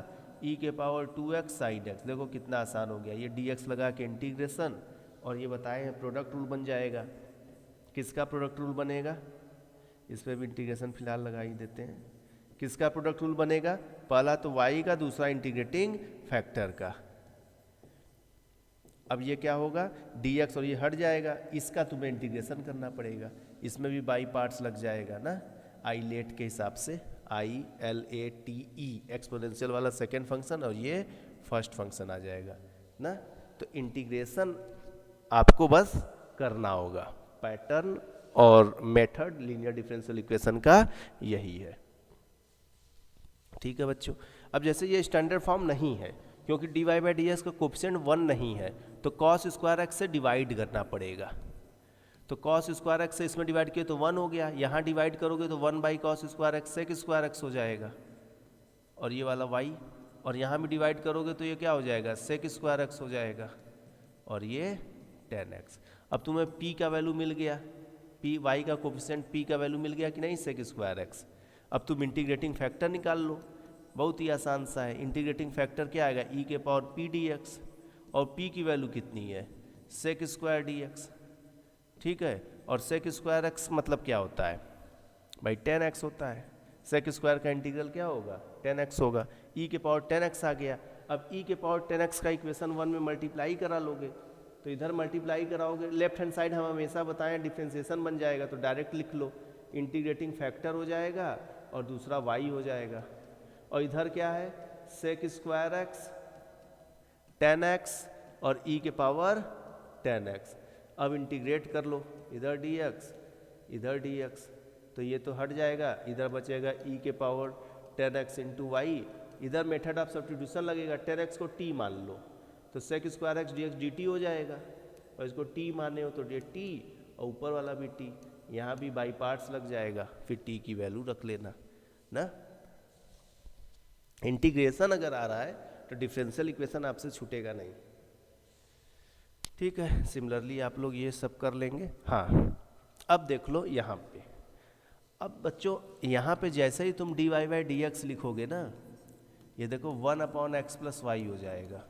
A: e के पावर 2x साइड x। देखो कितना आसान हो गया, ये dx लगा के इंटीग्रेशन, और ये बताए हैं प्रोडक्ट रूल बन जाएगा। किसका प्रोडक्ट रूल बनेगा, इस पर भी इंटीग्रेशन फिलहाल लगा ही देते हैं। किसका प्रोडक्ट रूल बनेगा, पहला तो y का, दूसरा इंटीग्रेटिंग फैक्टर का। अब ये क्या होगा dx, और ये हट जाएगा, इसका तुम्हें इंटीग्रेशन करना पड़ेगा, इसमें भी बाई पार्ट्स लग जाएगा ना, आई लेट के हिसाब से, ILATE एक्सपोनेंशियल वाला सेकेंड फंक्शन, और ये फर्स्ट फंक्शन आ जाएगा ना। तो इंटीग्रेशन आपको बस करना होगा, पैटर्न और मेथड लीनियर डिफरेंशियल इक्वेशन का यही है। ठीक है बच्चों, अब जैसे ये स्टैंडर्ड फॉर्म नहीं है, क्योंकि dy बाई ds का कोफिशिएंट 1 नहीं है, तो cos स्क्वायर एक्स से डिवाइड करना पड़ेगा। तो cos स्क्वायर एक्स से इसमें डिवाइड किए तो 1 हो गया, यहाँ डिवाइड करोगे तो 1 by cos square x sec square x हो जाएगा, और ये वाला y, और यहाँ भी डिवाइड करोगे तो ये क्या हो जाएगा सेक स्क्वायर एक्स हो जाएगा, और ये tan x। अब तुम्हें p का वैल्यू मिल गया, p y का कोफिशिएंट p का वैल्यू मिल गया कि नहीं, सेक स्क्वायर एक्स। अब तुम इंटीग्रेटिंग फैक्टर निकाल लो, बहुत ही आसान सा है। इंटीग्रेटिंग फैक्टर क्या आएगा, e के पावर p dx, और p की वैल्यू कितनी है सेक स्क्वायर dx। ठीक है, और सेक स्क्वायर एक्स मतलब क्या होता है भाई, tan x होता है। सेक स्क्वायर का इंटीग्रल क्या होगा, tan x होगा, e के पावर tan x आ गया। अब e के पावर tan x का इक्वेशन 1 में मल्टीप्लाई करा लोगे, तो इधर मल्टीप्लाई कराओगे, लेफ्ट हैंड साइड हम हमेशा बताएं डिफ्रेंसिएशन बन जाएगा, तो डायरेक्ट लिख लो, इंटीग्रेटिंग फैक्टर हो जाएगा और दूसरा y हो जाएगा, और इधर क्या है sec square x tan x और e के पावर tan x। अब इंटीग्रेट कर लो, इधर dx इधर dx, तो ये तो हट जाएगा, इधर बचेगा e के power tan x into y. इधर मेथड ऑफ सब्स्टिट्यूशन लगेगा, tan x को t मान लो, तो sec square x dx dt हो जाएगा, और इसको t माने हो तो ये t, और ऊपर वाला भी t, यहाँ भी बाई पार्ट्स लग जाएगा, फिर t की वैल्यू रख लेना ना। इंटीग्रेशन अगर आ रहा है तो डिफरेंशियल इक्वेशन आपसे छूटेगा नहीं। ठीक है, सिमिलरली आप लोग ये सब कर लेंगे। हाँ, अब देख लो यहाँ पे, अब बच्चों यहाँ पे जैसे ही तुम dy बाई dx लिखोगे ना, ये देखो 1/x प्लस वाई हो जाएगा।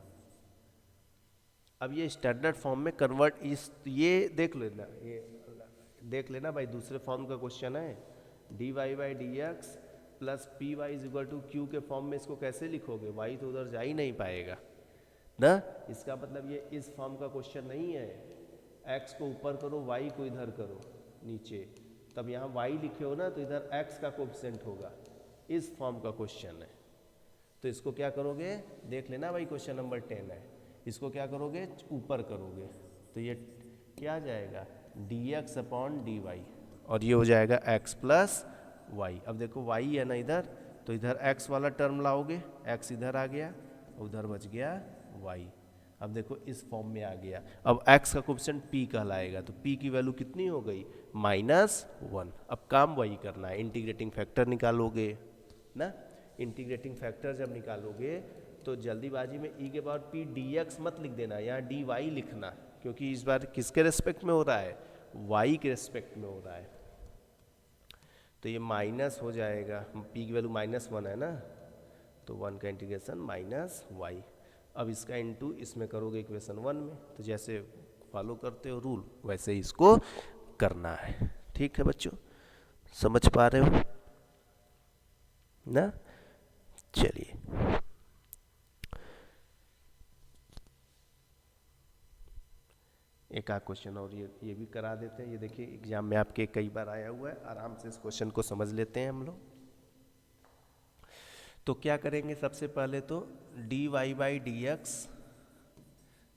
A: अब ये स्टैंडर्ड फॉर्म में कन्वर्ट, इस ये देख लेना, ये देख लेना भाई, दूसरे फॉर्म का क्वेश्चन है, dy by dx plus p y is equal to q के फॉर्म में इसको कैसे लिखोगे, y तो उधर जा ही नहीं पाएगा ना। इसका मतलब ये इस फॉर्म का क्वेश्चन नहीं है, x को ऊपर करो y को इधर करो नीचे, तब यहाँ y लिखे हो ना, तो इधर x का कोफिशिएंट होगा, इस फॉर्म का क्वेश्चन है। तो इसको क्या करोगे, देख लेना भाई, क्वेश्चन नंबर 10 है, इसको क्या करोगे ऊपर करोगे, तो ये क्या आ जाएगा dx अपॉन dy, और ये हो जाएगा x प्लस y। अब देखो y है ना इधर, तो इधर x वाला टर्म लाओगे, x इधर आ गया, उधर बच गया y। अब देखो इस फॉर्म में आ गया, अब x का कोफिशिएंट p कहलाएगा, तो p की वैल्यू कितनी हो गई -1। अब काम वही करना है, इंटीग्रेटिंग फैक्टर निकालोगे ना। इंटीग्रेटिंग फैक्टर जब निकालोगे तो जल्दीबाजी में e के पावर p dx मत लिख देना, यहाँ dy लिखना, क्योंकि इस बार किसके रेस्पेक्ट में हो रहा है, y के रेस्पेक्ट में हो रहा है। तो ये माइनस हो जाएगा, p की वैल्यू -1 है ना, तो 1 का इंटीग्रेशन -y। अब इसका इनटू इसमें करोगे इक्वेशन 1 में, तो जैसे फॉलो करते हो रूल वैसे ही इसको करना है। ठीक है बच्चों, समझ पा रहे हो ना। चलिए एक आध क्वेश्चन और ये भी करा देते हैं। ये देखिए एग्जाम में आपके कई बार आया हुआ है, आराम से इस क्वेश्चन को समझ लेते हैं हम लोग। तो क्या करेंगे, सबसे पहले तो D Y by D x,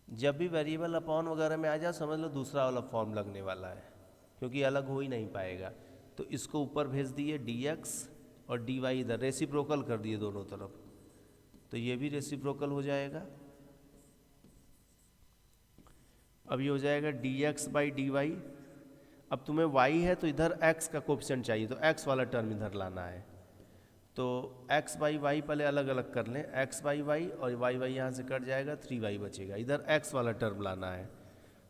A: जब भी वेरिएबल अपॉन वगैरह में आ जाए समझ लो दूसरा वाला फॉर्म लगने वाला है, क्योंकि अलग हो ही नहीं पाएगा। तो इसको ऊपर भेज दिए डी एक्स और डी वाई इधर, रेसिप्रोकल कर दिए दोनों तरफ, तो ये भी रेसिप्रोकल हो जाएगा। अब ये हो जाएगा d x by d y. अब तुम्हें y है तो इधर x का कोफिशिएंट चाहिए, तो x वाला टर्म इधर लाना है। तो x बाई वाई पहले अलग अलग कर लें, x बाई वाई और y वाई यहाँ से कट जाएगा, 3y बचेगा, इधर x वाला टर्म लाना है।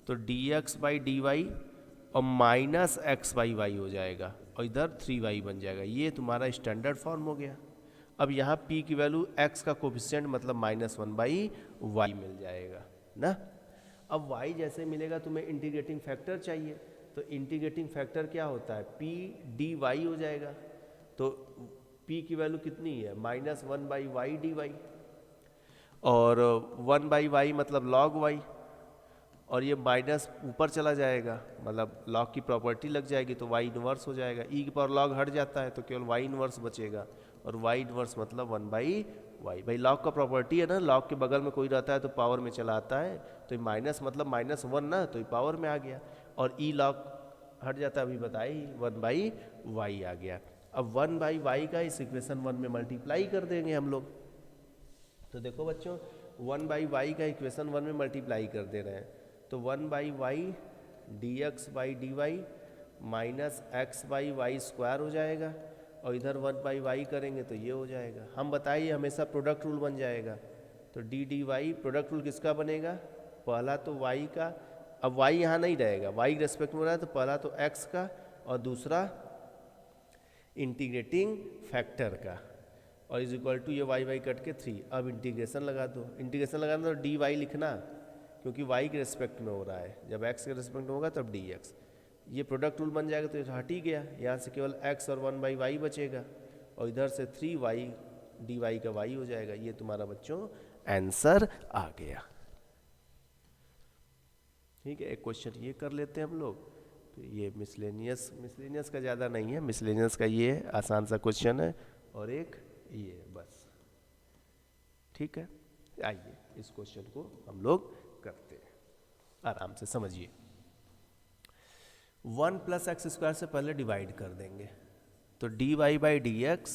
A: तो d x by d y और माइनस एक्स बाई वाई हो जाएगा और इधर 3y बन जाएगा। ये तुम्हारा स्टैंडर्ड फॉर्म हो गया। अब यहाँ p की वैल्यू x का कोफिशिएंट मतलब -1/y मिल जाएगा ना। अब y जैसे मिलेगा तुम्हें इंटीग्रेटिंग फैक्टर चाहिए, तो इंटीग्रेटिंग फैक्टर क्या होता है, p dy हो जाएगा। तो p की वैल्यू कितनी है, -1/y dy, और 1/y मतलब log y, और ये माइनस ऊपर चला जाएगा मतलब log की प्रॉपर्टी लग जाएगी तो y इनवर्स हो जाएगा। e की पावर log हट जाता है तो केवल y इनवर्स बचेगा, और y इनवर्स मतलब 1/y। भाई log का प्रॉपर्टी है ना, log के बगल में कोई रहता है तो पावर में चला आता है, तो माइनस मतलब -1 ना, तो ये पावर में आ गया, और e log हट जाता है, अभी बताए ही 1/y आ गया। अब 1/y का इस इक्वेशन 1 में मल्टीप्लाई कर देंगे हम लोग। तो देखो बच्चों 1/y का इक्वेशन 1 में मल्टीप्लाई कर दे रहे हैं, तो 1/y d x by d y minus x by y square हो जाएगा, और इधर 1/y करेंगे तो ये हो जाएगा। हम बताइए हमेशा प्रोडक्ट रूल बन जाएगा, तो d d y product rule किसका बनेगा, पहला तो y का, अब y यहाँ नहीं रहेगा, y के रेस्पेक्ट में हो रहा है, तो पहला तो x का और दूसरा इंटीग्रेटिंग फैक्टर का, और इज इक्वल टू ये y कट के 3। अब इंटीग्रेशन लगा दो, इंटीग्रेशन लगाना तो dy लिखना, क्योंकि y के रेस्पेक्ट में हो रहा है, जब x के रेस्पेक्ट में होगा तब dx। ये प्रोडक्ट रूल बन जाएगा तो ये हट ही गया, यहाँ से केवल x और 1/y बचेगा, और इधर से 3y dy का y हो जाएगा। ये तुम्हारा बच्चों आंसर आ गया। ठीक है, एक क्वेश्चन ये कर लेते हैं हम लोग। तो ये मिसलेनियस का ज़्यादा नहीं है, मिसलेनियस का ये आसान सा क्वेश्चन है, और एक ये बस। ठीक है, आइए इस क्वेश्चन को हम लोग करते हैं, आराम से समझिए। 1 + x² से पहले डिवाइड कर देंगे, तो dy by D x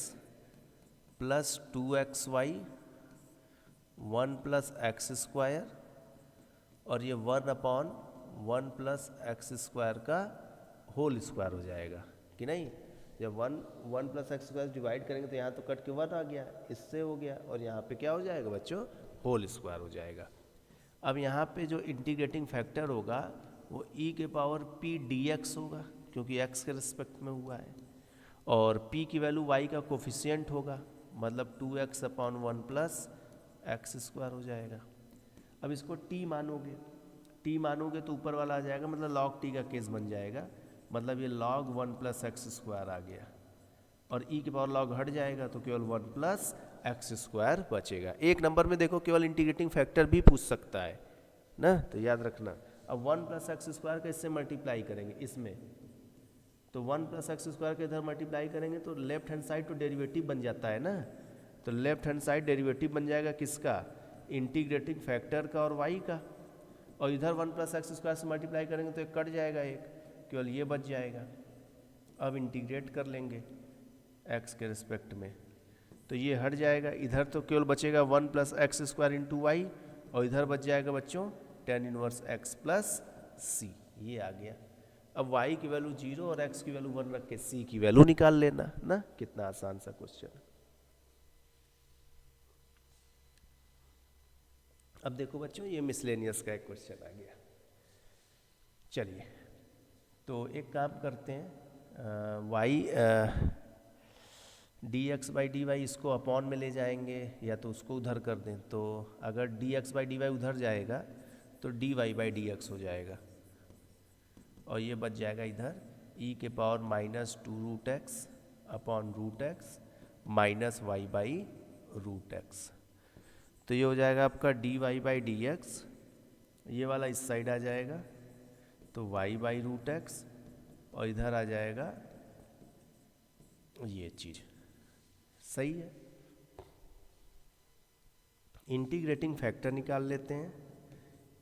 A: plus 2xy 1 + x², और ये 1/1 + x² का होल स्क्वायर हो जाएगा कि नहीं। जब 1 + x² डिवाइड करेंगे तो यहाँ तो कट के 1 आ गया, इससे हो गया, और यहाँ पे क्या हो जाएगा बच्चों, होल स्क्वायर हो जाएगा। अब यहाँ पे जो इंटीग्रेटिंग फैक्टर होगा वो e के पावर p dx होगा, क्योंकि x के रिस्पेक्ट में हुआ है, और p की वैल्यू y का कोफिशिएंट होगा, मतलब 2x/1 + x² हो जाएगा। अब इसको t मानोगे तो ऊपर वाला आ जाएगा, मतलब log t का केस बन जाएगा, मतलब ये log 1 + x² आ गया, और e के पावर log हट जाएगा तो केवल 1 + x² बचेगा। एक नंबर में देखो केवल इंटीग्रेटिंग फैक्टर भी पूछ सकता है ना, तो याद रखना। अब 1 + x² का इससे मल्टीप्लाई करेंगे इसमें, तो 1 + x² के इधर मल्टीप्लाई करेंगे तो लेफ्ट हैंड साइड तो डेरिवेटिव बन जाता है ना, तो लेफ्ट हैंड साइड डेरिवेटिव बन जाएगा किसका, इंटीग्रेटिंग फैक्टर का और y का, और इधर 1 + x² से मल्टीप्लाई करेंगे तो एक कट जाएगा, एक केवल ये बच जाएगा। अब इंटीग्रेट कर लेंगे x के रिस्पेक्ट में, तो ये हट जाएगा, इधर तो केवल बचेगा 1 + x² × y, और इधर बच जाएगा बच्चों tan 1 x + c, ये आ गया। अब y की वैल्यू 0 और x की वैल्यू 1 रख के c की वैल्यू निकाल लेना ना, कितना आसान सा क्वेश्चन। अब देखो बच्चों ये मिसलेनियस का एक क्वेश्चन आ गया। चलिए तो एक काम करते हैं, d x by d y इसको अपॉन में ले जाएंगे, या तो उसको उधर कर दें। तो अगर d x by d y उधर जाएगा तो D Y by D x हो जाएगा, और ये बच जाएगा इधर e के power -2√x upon √x minus y by √x। तो ये हो जाएगा आपका dy बाई डी एक्स, ये वाला इस साइड आ जाएगा, तो y बाई रूट एक्स और इधर आ जाएगा ये चीज़। सही है। इंटीग्रेटिंग फैक्टर निकाल लेते हैं,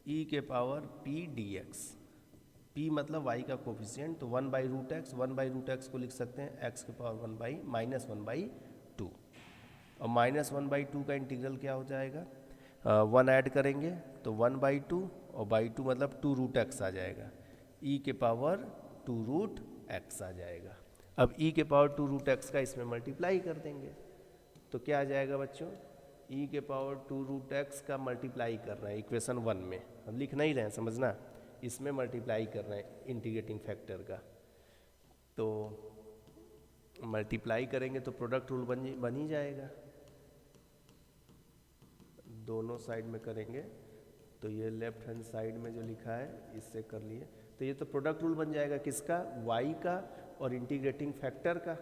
A: e के पावर p dx। p मतलब y का कोफिशिएंट, तो 1 by root x, 1 by root x को लिख सकते हैं x के पावर 1 बाई माइनस 1 बाई 2, और माइनस 1 बाई 2 का इंटीग्रल क्या हो जाएगा, 1 ऐड करेंगे तो 1 बाई 2, और बाई 2 मतलब 2 रूट एक्स आ जाएगा, e के पावर 2 रूट एक्स आ जाएगा। अब e के पावर 2 रूट एक्स का इसमें मल्टीप्लाई कर देंगे तो क्या आ जाएगा बच्चों, e के पावर 2 रूट एक्स का मल्टीप्लाई कर रहे हैं इक्वेशन 1 में, हम लिख नहीं रहे हैं, समझना, इसमें मल्टीप्लाई कर रहे हैं इंटीग्रेटिंग फैक्टर का। तो मल्टीप्लाई करेंगे तो प्रोडक्ट रूल बन ही जाएगा, दोनों साइड में करेंगे तो ये लेफ्ट हैंड साइड में जो लिखा है इससे कर लिए, तो ये तो प्रोडक्ट रूल बन जाएगा किसका, y का और इंटीग्रेटिंग फैक्टर का,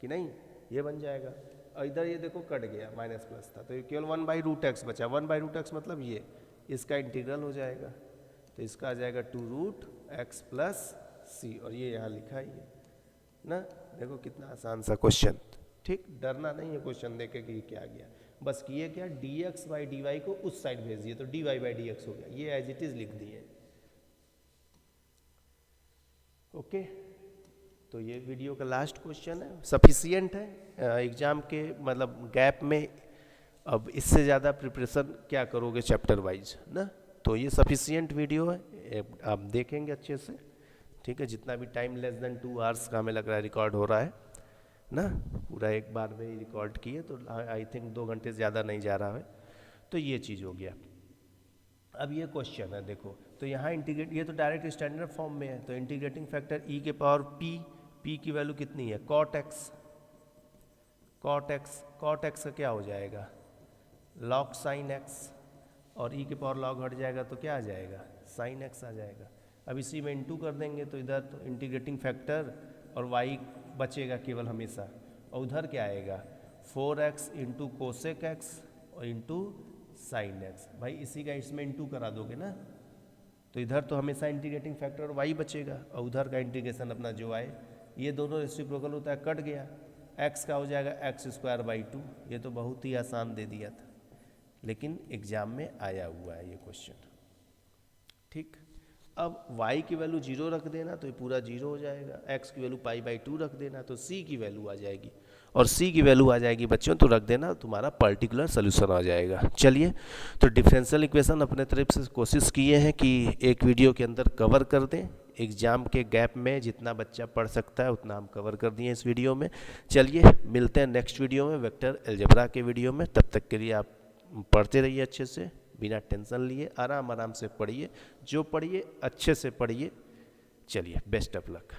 A: कि नहीं, ये बन जाएगा। और इधर ये देखो कट गया, माइनस प्लस था, तो ये केवल 1 बाई रूट एक्स बचा, 1 बाई रूट एक्स मतलब ये, इसका इंटीग्रल हो जाएगा, तो इसका आ जाएगा 2 रूट एक्स प्लस सी, और ये यहाँ लिखा ही है ना। देखो कितना आसान सा क्वेश्चन, ठीक, डरना नहीं है क्वेश्चन देखे कि क्या गया, बस किए क्या, dx बाई dy को उस साइड भेज दिए तो dy बाई dx हो गया, ये एज इट इज लिख दिए। ओके, तो ये वीडियो का लास्ट क्वेश्चन है, सफिशियंट है एग्जाम के मतलब गैप में, अब इससे ज़्यादा प्रिपरेशन क्या करोगे चैप्टर वाइज ना, तो ये सफिशियंट वीडियो है, आप देखेंगे अच्छे से, ठीक है, जितना भी टाइम लेस देन 2 आवर्स का हमें लग रहा है रिकॉर्ड हो रहा है ना, पूरा एक बार में ही रिकॉर्ड किए तो आई थिंक 2 घंटे ज़्यादा नहीं जा रहा है, तो ये चीज़ हो गया। अब ये क्वेश्चन है देखो, तो यहाँ इंटीग्रेट, ये तो डायरेक्ट स्टैंडर्ड फॉर्म में है, तो इंटीग्रेटिंग फैक्टर e के पावर p की वैल्यू कितनी है, cot x का क्या हो जाएगा, log sin x, और e के पावर log हट जाएगा तो क्या आ जाएगा, sin x आ जाएगा। अब इसी में इंटू कर देंगे तो इधर तो इंटीग्रेटिंग फैक्टर और y बचेगा केवल हमेशा, और उधर क्या आएगा 4x इंटू कोसेक एक्स और इंटू साइन एक्स, भाई इसी का इसमें इंटू करा दोगे ना, तो इधर तो हमेशा इंटीग्रेटिंग फैक्टर और y बचेगा, और उधर का इंटीग्रेशन अपना जो आए, ये दोनों रेसिप्रोकल होता है, कट गया, x का हो जाएगा एक्स स्क्वायर बाई 2, ये तो बहुत ही आसान दे दिया था, लेकिन एग्जाम में आया हुआ है ये क्वेश्चन, ठीक। अब y की वैल्यू 0 रख देना तो ये पूरा 0 हो जाएगा, x की वैल्यू पाई बाई 2 रख देना तो c की वैल्यू आ जाएगी, और c की वैल्यू आ जाएगी बच्चों तो रख देना, तुम्हारा पर्टिकुलर सोल्यूशन आ जाएगा। चलिए, तो डिफरेंशियल इक्वेशन अपने तरफ से कोशिश किए हैं कि एक वीडियो के अंदर कवर कर दें, एग्जाम के गैप में जितना बच्चा पढ़ सकता है उतना हम कवर कर दिए इस वीडियो में। चलिए मिलते हैं नेक्स्ट वीडियो में वेक्टर अलजेब्रा के वीडियो में, तब तक के लिए आप पढ़ते रहिए अच्छे से, बिना टेंशन लिए आराम से पढ़िए, जो पढ़िए अच्छे से पढ़िए। चलिए, बेस्ट ऑफ लक।